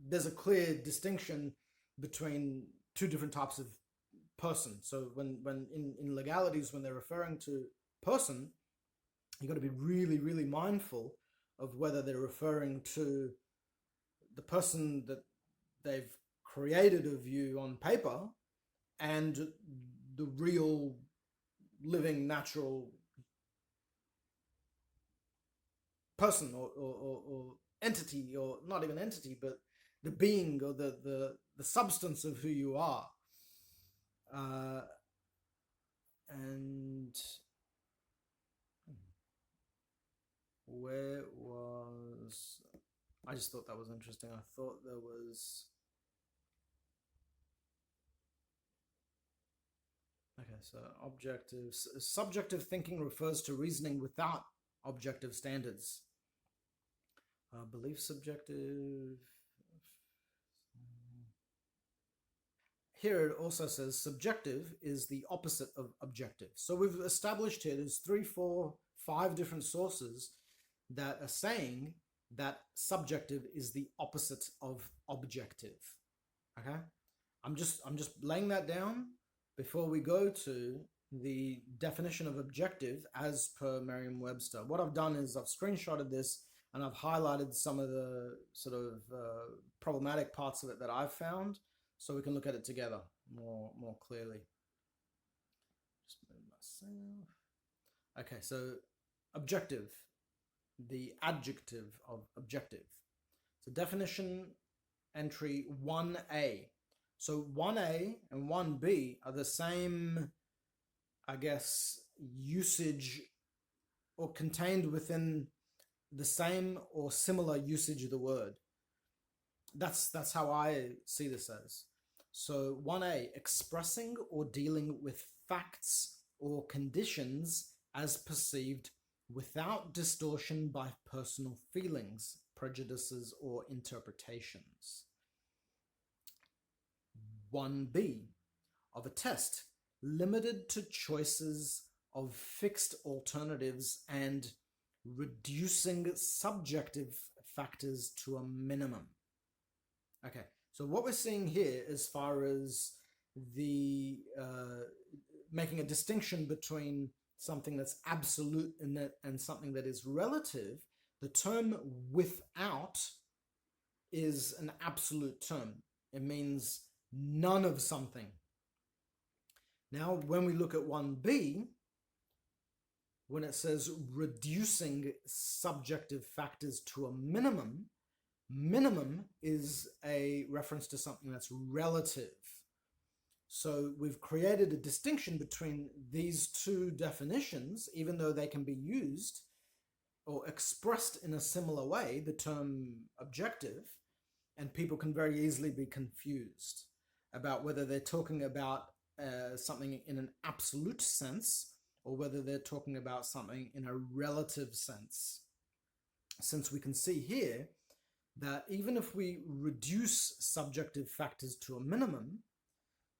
there's a clear distinction between two different types of person. So when in legalities, when they're referring to person, you've got to be really, really mindful of whether they're referring to the person that they've created of you on paper and the real living natural person or entity, or not even entity, but the being or the substance of who you are. And where was, I just thought that was interesting. I thought there was so subjective thinking refers to reasoning without objective standards. Belief subjective. Here it also says subjective is the opposite of objective. So we've established here there's 3, 4, 5 different sources that are saying that subjective is the opposite of objective. Okay? I'm just laying that down before we go to the definition of objective as per Merriam-Webster. What I've done is I've screenshotted this and I've highlighted some of the sort of problematic parts of it that I've found, so we can look at it together more clearly. Just move myself. Okay, so objective, the adjective of objective. So definition entry 1A. So 1A and 1B are the same, I guess, usage or contained within the same or similar usage of the word. That's how I see this as. So 1A, expressing or dealing with facts or conditions as perceived without distortion by personal feelings, prejudices, or interpretations. 1B, of a test, limited to choices of fixed alternatives and reducing subjective factors to a minimum. Okay, so what we're seeing here as far as the making a distinction between something that's absolute and something that is relative, the term without is an absolute term. It means none of something. Now, when we look at 1B, when it says reducing subjective factors to a minimum, minimum is a reference to something that's relative. So we've created a distinction between these two definitions, even though they can be used or expressed in a similar way, the term objective, and people can very easily be confused about whether they're talking about something in an absolute sense or whether they're talking about something in a relative sense. Since we can see here that even if we reduce subjective factors to a minimum,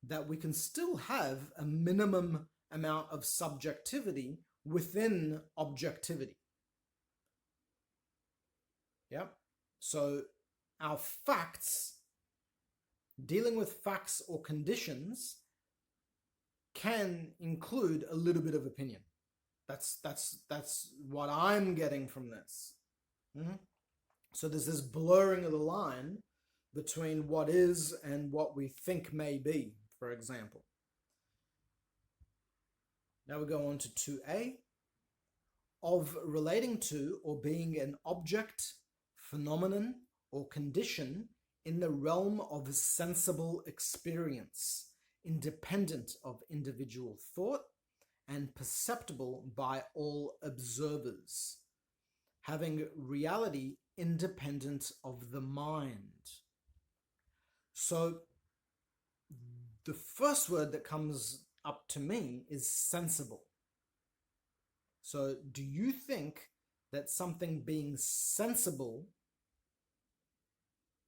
that we can still have a minimum amount of subjectivity within objectivity. Yeah. So our facts, dealing with facts or conditions, can include a little bit of opinion. That's what I'm getting from this. So there's this blurring of the line between what is and what we think may be, for example. Now we go on to 2A. Of relating to or being an object, phenomenon, or condition in the realm of sensible experience, independent of individual thought and perceptible by all observers, having reality independent of the mind. So the first word that comes up to me is sensible. So do you think that something being sensible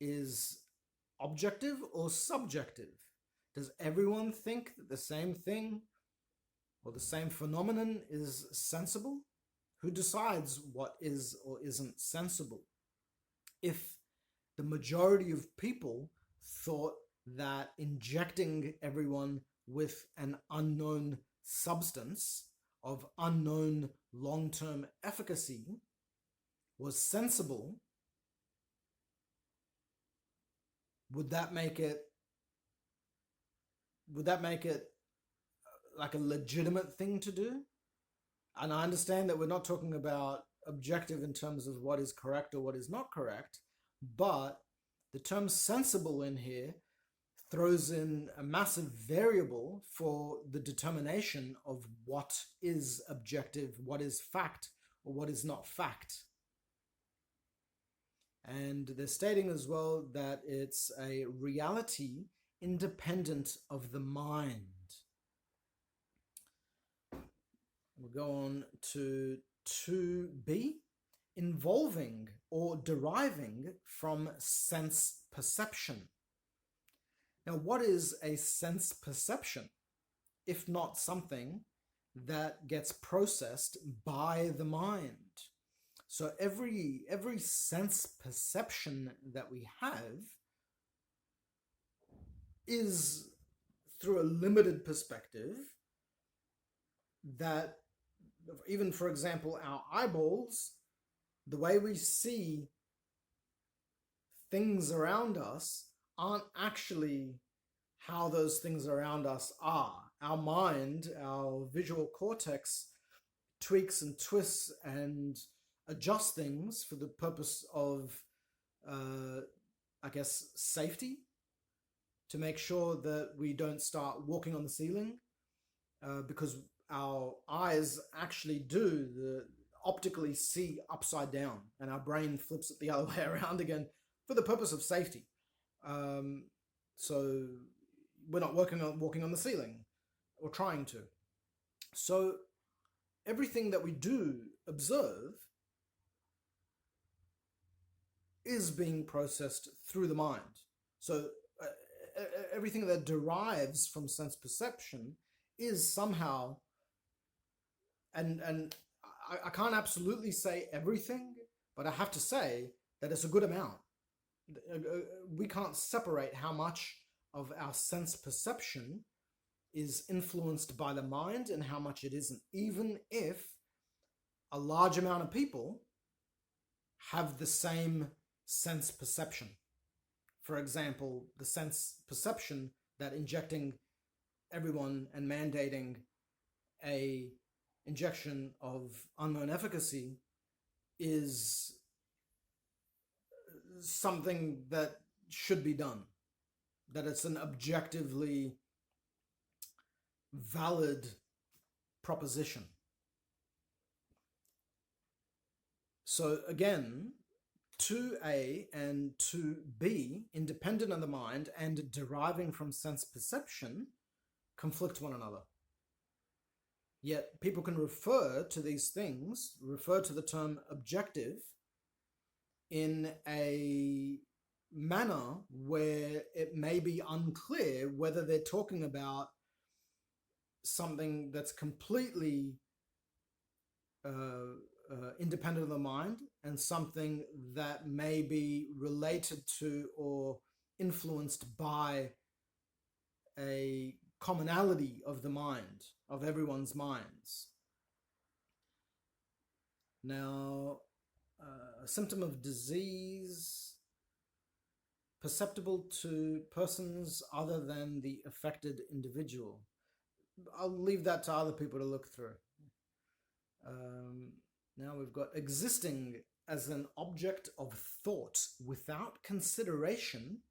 is objective or subjective? Does everyone think that the same thing or the same phenomenon is sensible? Who decides what is or isn't sensible? If the majority of people thought that injecting everyone with an unknown substance of unknown long-term efficacy was sensible, would that make it like a legitimate thing to do? And I understand that we're not talking about objective in terms of what is correct or what is not correct, but the term sensible in here throws in a massive variable for the determination of what is objective, what is fact, or what is not fact. And they're stating as well that it's a reality independent of the mind. We'll go on to 2b, involving or deriving from sense perception. Now, what is a sense perception, if not something that gets processed by the mind? So every sense perception that we have is through a limited perspective that, even for example, our eyeballs, the way we see things around us aren't actually how those things around us are. Our mind, our visual cortex, tweaks and twists and adjusts things for the purpose of, I guess, safety, to make sure that we don't start walking on the ceiling, because our eyes actually do optically see upside down, and our brain flips it the other way around again for the purpose of safety. So we're not walking on the ceiling, or trying to. So everything that we do observe is being processed through the mind. So everything that derives from sense perception is somehow, and I can't absolutely say everything, but I have to say that it's a good amount. We can't separate how much of our sense perception is influenced by the mind and how much it isn't, even if a large amount of people have the same sense perception. For example, the sense perception that injecting everyone and mandating a injection of unknown efficacy is something that should be done, that it's an objectively valid proposition. So again, 2a and 2b, independent of the mind and deriving from sense perception, conflict one another. Yet people can refer to these things, refer to the term objective in a manner where it may be unclear whether they're talking about something that's completely independent of the mind, and something that may be related to or influenced by a commonality of the mind, of everyone's minds. Now, a symptom of disease perceptible to persons other than the affected individual. I'll leave that to other people to look through. Now we've got existing as an object of thought without consideration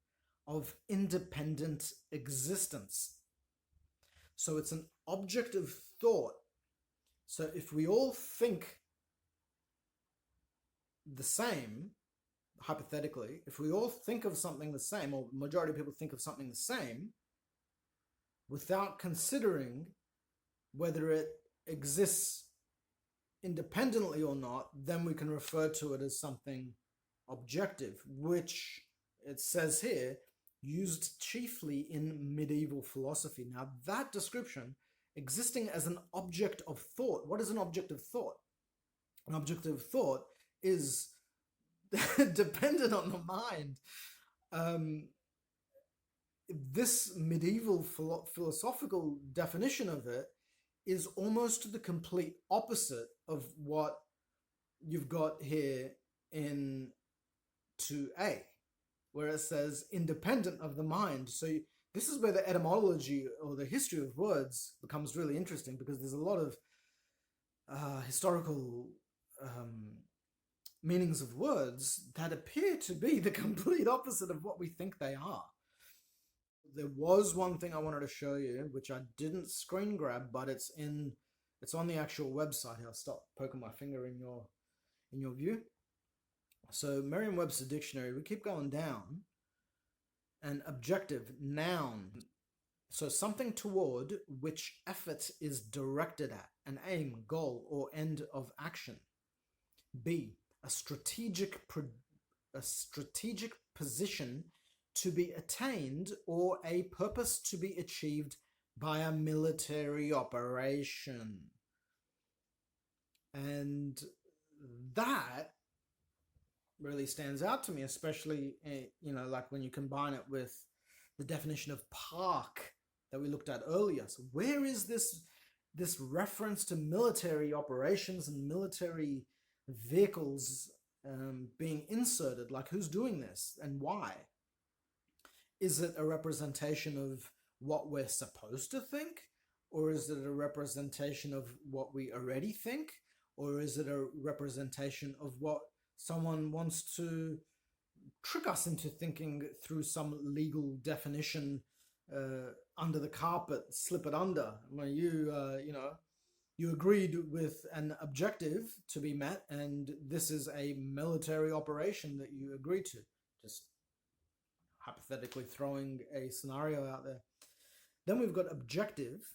of independent existence. So it's an object of thought. So if we all think the same, hypothetically, if we all think of something the same, or majority of people think of something the same, without considering whether it exists independently or not, then we can refer to it as something objective, which it says here, used chiefly in medieval philosophy. Now that description, existing as an object of thought, what is an object of thought? An object of thought is dependent on the mind. This medieval philosophical definition of it is almost the complete opposite of what you've got here in 2a, where it says independent of the mind. So this is where the etymology or the history of words becomes really interesting, because there's a lot of historical meanings of words that appear to be the complete opposite of what we think they are. There was one thing I wanted to show you, which I didn't screen grab, but it's on the actual website. I'll stop poking my finger in your view. So Merriam-Webster dictionary, we keep going down, and objective, noun. So something toward which effort is directed at, an aim, goal, or end of action. B, a strategic position to be attained or a purpose to be achieved by a military operation. And that really stands out to me, especially, like when you combine it with the definition of park that we looked at earlier. So where is this reference to military operations and military vehicles being inserted? Like, who's doing this and why? Is it a representation of what we're supposed to think? Or is it a representation of what we already think? Or is it a representation of what someone wants to trick us into thinking through some legal definition under the carpet, slip it under? When you agreed with an objective to be met, and this is a military operation that you agreed to. Just hypothetically throwing a scenario out there. Then we've got objective,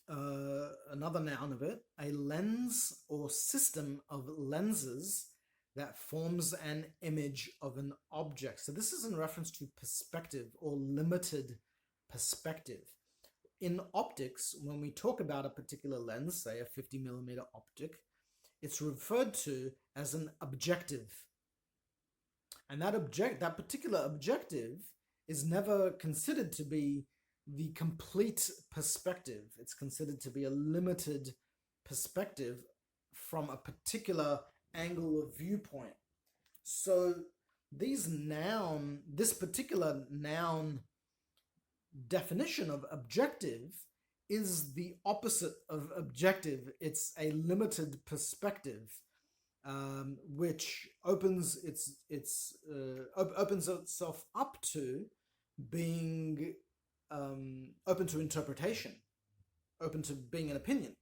another noun of it, a lens or system of lenses that forms an image of an object. So this is in reference to perspective or limited perspective. In optics, when we talk about a particular lens, say a 50mm optic, it's referred to as an objective. And that particular objective is never considered to be the complete perspective. It's considered to be a limited perspective from a particular angle of viewpoint. So this particular noun definition of objective is the opposite of objective. It's a limited perspective, which opens itself up to being open to interpretation, open to being an opinion.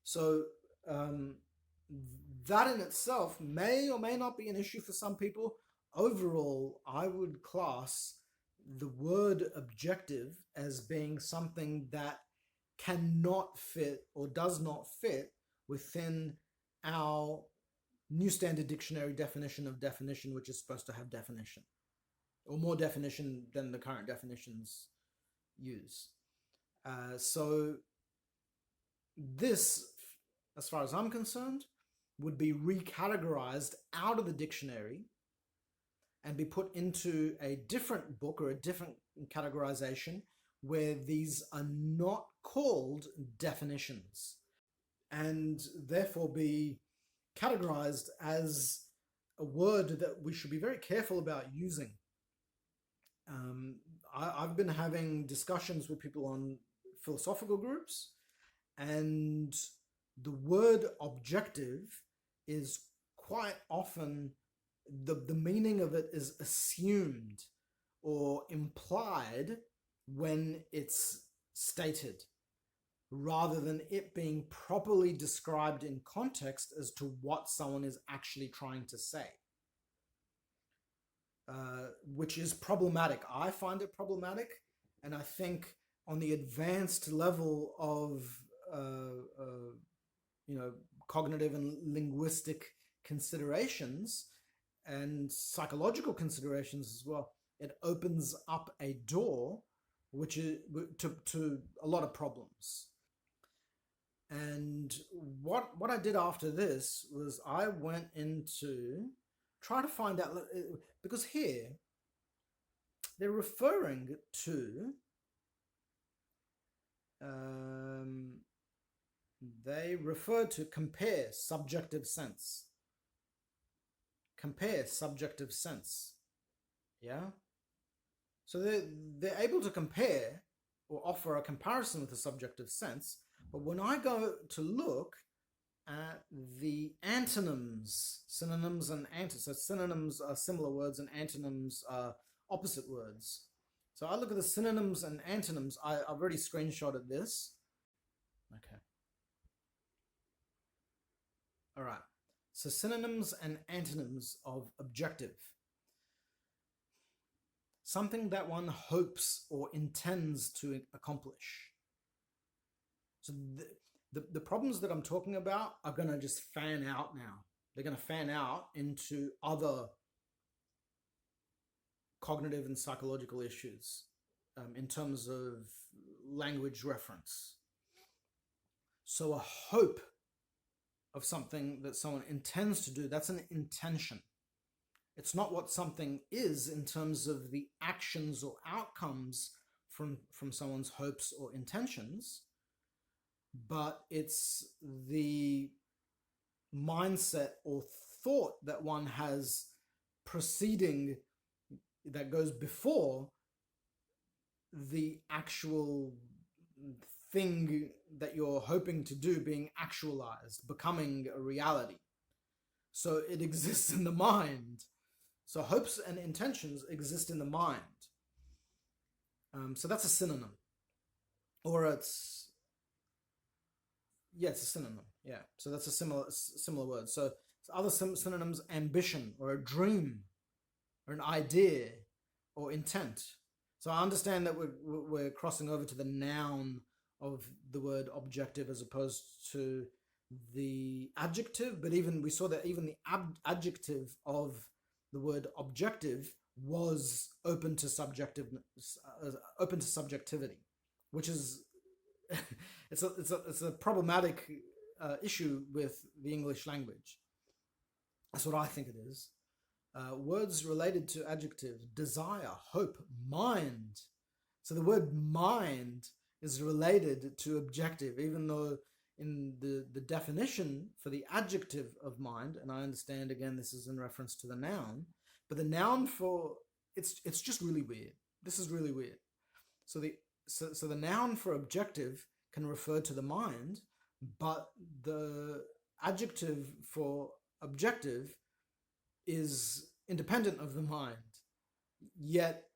So that in itself may or may not be an issue for some people. Overall, I would class the word objective as being something that cannot fit or does not fit within our New Standard Dictionary definition of definition, which is supposed to have definition, or more definition than the current definitions use. So this, as far as I'm concerned, would be recategorized out of the dictionary and be put into a different book or a different categorization where these are not called definitions, and therefore be categorized as a word that we should be very careful about using. I've been having discussions with people on philosophical groups, and the word objective is quite often, the meaning of it is assumed or implied when it's stated, rather than it being properly described in context as to what someone is actually trying to say, which is problematic. I find it problematic, and I think on the advanced level of cognitive and linguistic considerations and psychological considerations as well, it opens up a door which is to a lot of problems. And what I did after this was I went into try to find out, because here they're referring to they refer to compare subjective sense. Compare subjective sense. Yeah? So they're able to compare or offer a comparison with the subjective sense, but when I go to look at the antonyms, synonyms and antonyms, so synonyms are similar words and antonyms are opposite words. So I look at the synonyms and antonyms. I've already screenshotted this. Okay. All right. So synonyms and antonyms of objective. something that one hopes or intends to accomplish. So the problems that I'm talking about are going to just fan out now. They're going to fan out into other cognitive and psychological issues in terms of language reference. So a hope of something that someone intends to do, that's an intention. It's not what something is in terms of the actions or outcomes from someone's hopes or intentions, but it's the mindset or thought that one has preceding, that goes before the actual thing that you're hoping to do being actualized, becoming a reality. So it exists in the mind. So hopes and intentions exist in the mind. So that's a synonym. Or it's a synonym. Yeah. So that's a similar word. So other synonyms: ambition, or a dream, or an idea, or intent. So I understand that we're crossing over to the noun of the word objective as opposed to the adjective, but we saw that even the adjective of the word objective was open to subjectivity, which is it's a problematic issue with the English language. That's what I think it is. Words related to adjective: desire, hope, mind. So the word mind is related to objective, even though in the definition for the adjective of mind, and I understand again this is in reference to the noun, but the noun for it's just really weird. This is really weird. So the noun for objective can refer to the mind, but the adjective for objective is independent of the mind. Yet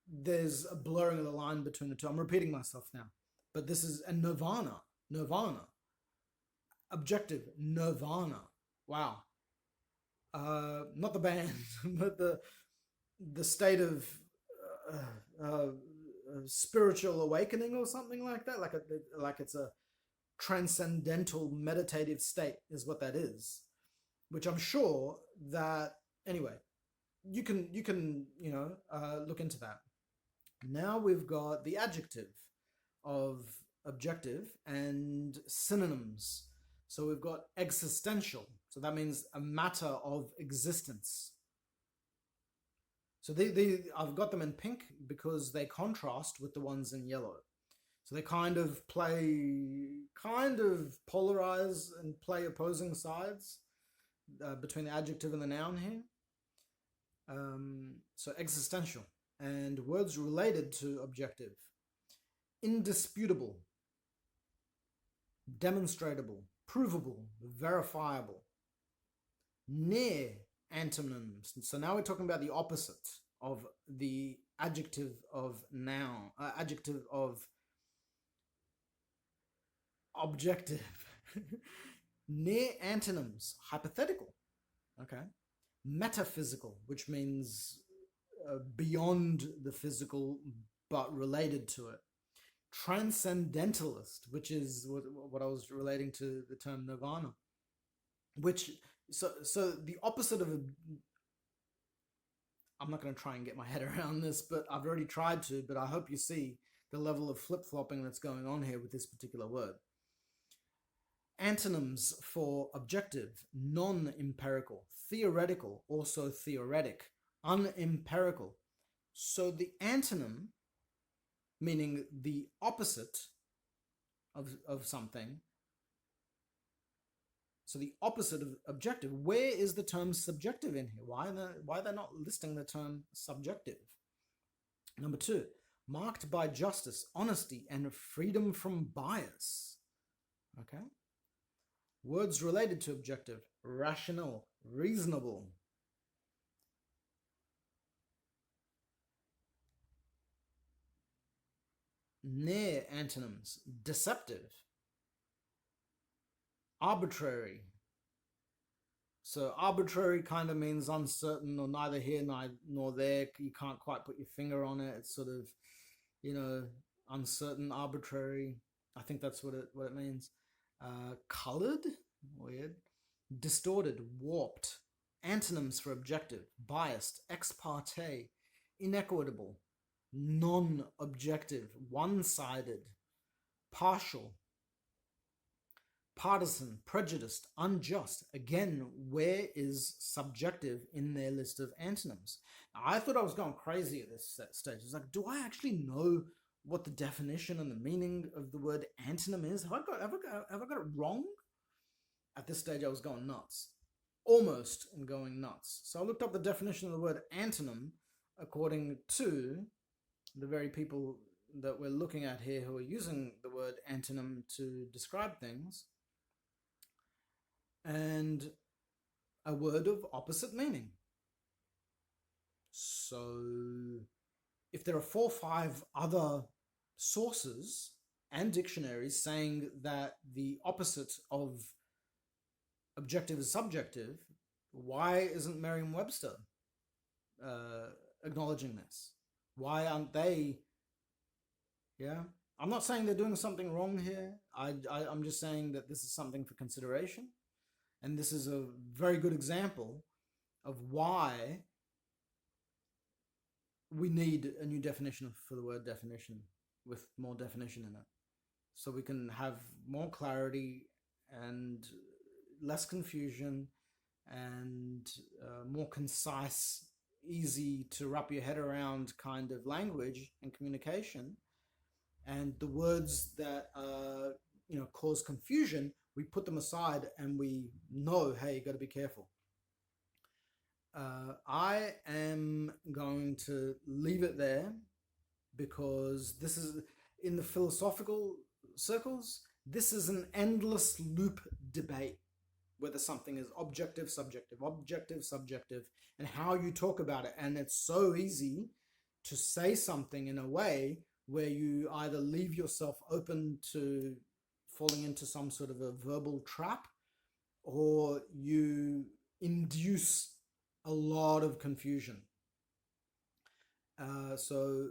there's a blurring of the line between the two. I'm repeating myself now, but this is a nirvana. Objective, nirvana. Wow. Not the band, but the state of spiritual awakening or something like that. Like it's a transcendental meditative state is what that is, which I'm sure that anyway you can look into that. Now we've got the adjective of objective and synonyms. So we've got existential. So that means a matter of existence. So I've got them in pink because they contrast with the ones in yellow. So they kind of polarize and play opposing sides between the adjective and the noun here. So existential. And words related to objective: indisputable, demonstrable, provable, verifiable. Near antonyms. So now we're talking about the opposite of the adjective of noun, adjective of objective. Near antonyms: hypothetical, okay, metaphysical, which means beyond the physical but related to it. Transcendentalist, which is what I was relating to the term nirvana, which so the opposite of I'm not going to try and get my head around this, but I've already tried to, but I hope you see the level of flip-flopping that's going on here with this particular word. Antonyms for objective: non-empirical, theoretical, also theoretic, unempirical. So the antonym, meaning the opposite of something, so the opposite of objective. Where is the term subjective in here? Why are they not listing the term subjective? Number 2, marked by justice, honesty, and freedom from bias. Okay. Words related to objective: rational, reasonable. Near antonyms: deceptive, arbitrary, So arbitrary kind of means uncertain or neither here nor there. You can't quite put your finger on it. It's sort of, uncertain, arbitrary. I think that's what it means. Colored, weird. Distorted, warped. Antonyms for objective: biased, ex parte, inequitable, non-objective, one-sided, partial, partisan, prejudiced, unjust. Again, where is subjective in their list of antonyms? Now, I thought I was going crazy at this stage. It's like, do I actually know what the definition and the meaning of the word antonym is? Have I got it wrong? At this stage, I was going nuts. Almost going nuts. So I looked up the definition of the word antonym according to the very people that we're looking at here who are using the word antonym to describe things. And a word of opposite meaning. So if there are 4 or 5 other sources and dictionaries saying that the opposite of objective is subjective, why isn't Merriam-Webster acknowledging this? Why aren't they? Yeah, I'm not saying they're doing something wrong here. I'm just saying that this is something for consideration. And this is a very good example of why we need a new definition for the word definition with more definition in it. So we can have more clarity and less confusion and more concise, easy to wrap your head around kind of language and communication. And the words that cause confusion, we put them aside and we know, hey, you got to be careful. I am going to leave it there because this is, in the philosophical circles, this is an endless loop debate whether something is objective, subjective, objective, subjective, and how you talk about it. And it's so easy to say something in a way where you either leave yourself open to falling into some sort of a verbal trap, or you induce a lot of confusion. So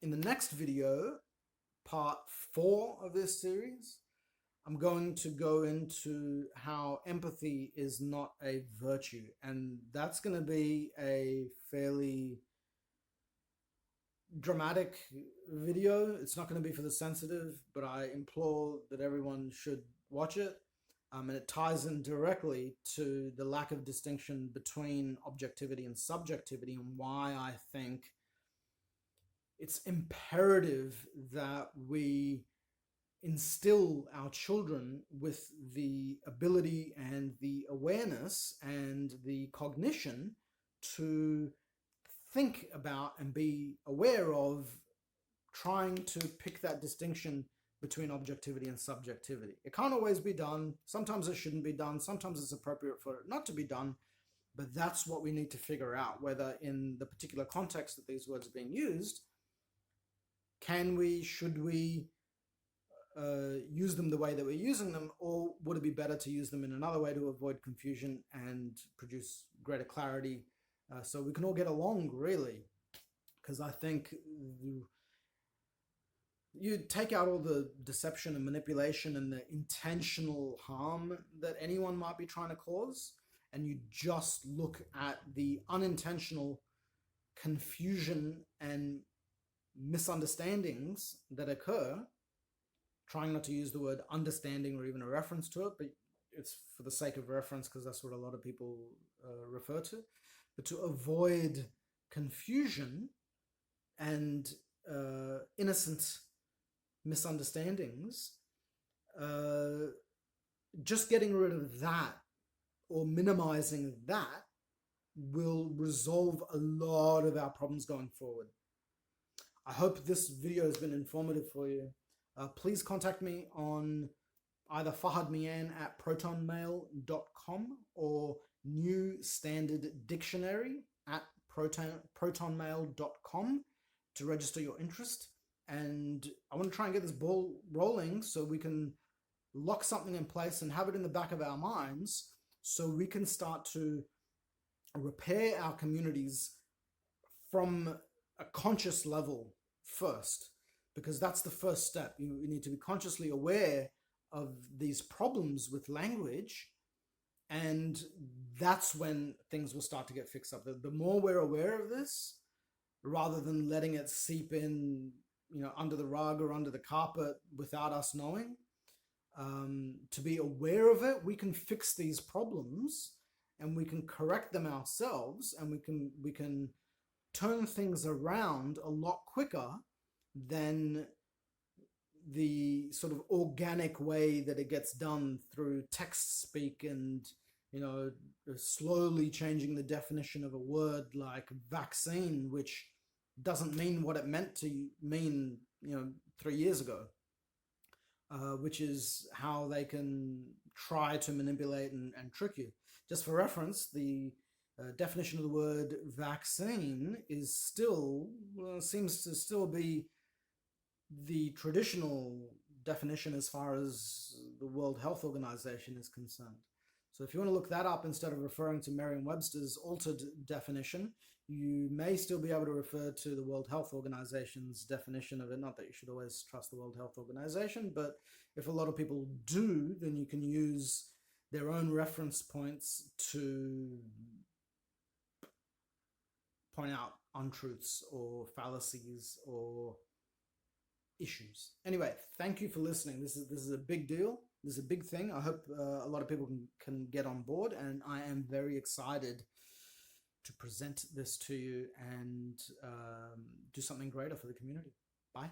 in the next video, part 4 of this series, I'm going to go into how empathy is not a virtue. And that's going to be a fairly dramatic video. It's not going to be for the sensitive, but I implore that everyone should watch it. And it ties in directly to the lack of distinction between objectivity and subjectivity, and why I think it's imperative that we instill our children with the ability and the awareness and the cognition to think about and be aware of trying to pick that distinction between objectivity and subjectivity. It can't always be done. Sometimes it shouldn't be done. Sometimes it's appropriate for it not to be done. But that's what we need to figure out, whether in the particular context that these words are being used, should we use them the way that we're using them, or would it be better to use them in another way to avoid confusion and produce greater clarity, so we can all get along, really? Because I think you take out all the deception and manipulation and the intentional harm that anyone might be trying to cause, and you just look at the unintentional confusion and misunderstandings that occur, trying not to use the word understanding or even a reference to it, but it's for the sake of reference because that's what a lot of people refer to. But to avoid confusion and innocent misunderstandings, just getting rid of that or minimizing that will resolve a lot of our problems going forward. I hope this video has been informative for you. Please contact me on either fahadmian@protonmail.com or NewStandardDictionary@protonmail.com to register your interest. And I want to try and get this ball rolling so we can lock something in place and have it in the back of our minds, so we can start to repair our communities from a conscious level first, because that's the first step. You need to be consciously aware of these problems with language, and that's when things will start to get fixed up. The more we're aware of this, rather than letting it seep in, under the rug or under the carpet without us knowing, to be aware of it, we can fix these problems and we can correct them ourselves, and we can turn things around a lot quicker than the sort of organic way that it gets done through text speak and slowly changing the definition of a word like vaccine, which doesn't mean what it meant to mean 3 years ago, which is how they can try to manipulate and trick you. Just for reference, the definition of the word vaccine is still seems to still be the traditional definition as far as the World Health Organization is concerned. So if you want to look that up instead of referring to Merriam-Webster's altered definition, you may still be able to refer to the World Health Organization's definition of it. Not that you should always trust the World Health Organization, but if a lot of people do, then you can use their own reference points to point out untruths or fallacies or issues. Anyway, thank you for listening. This is a big deal. This is a big thing. I hope a lot of people can get on board, and I am very excited to present this to you and do something greater for the community. Bye.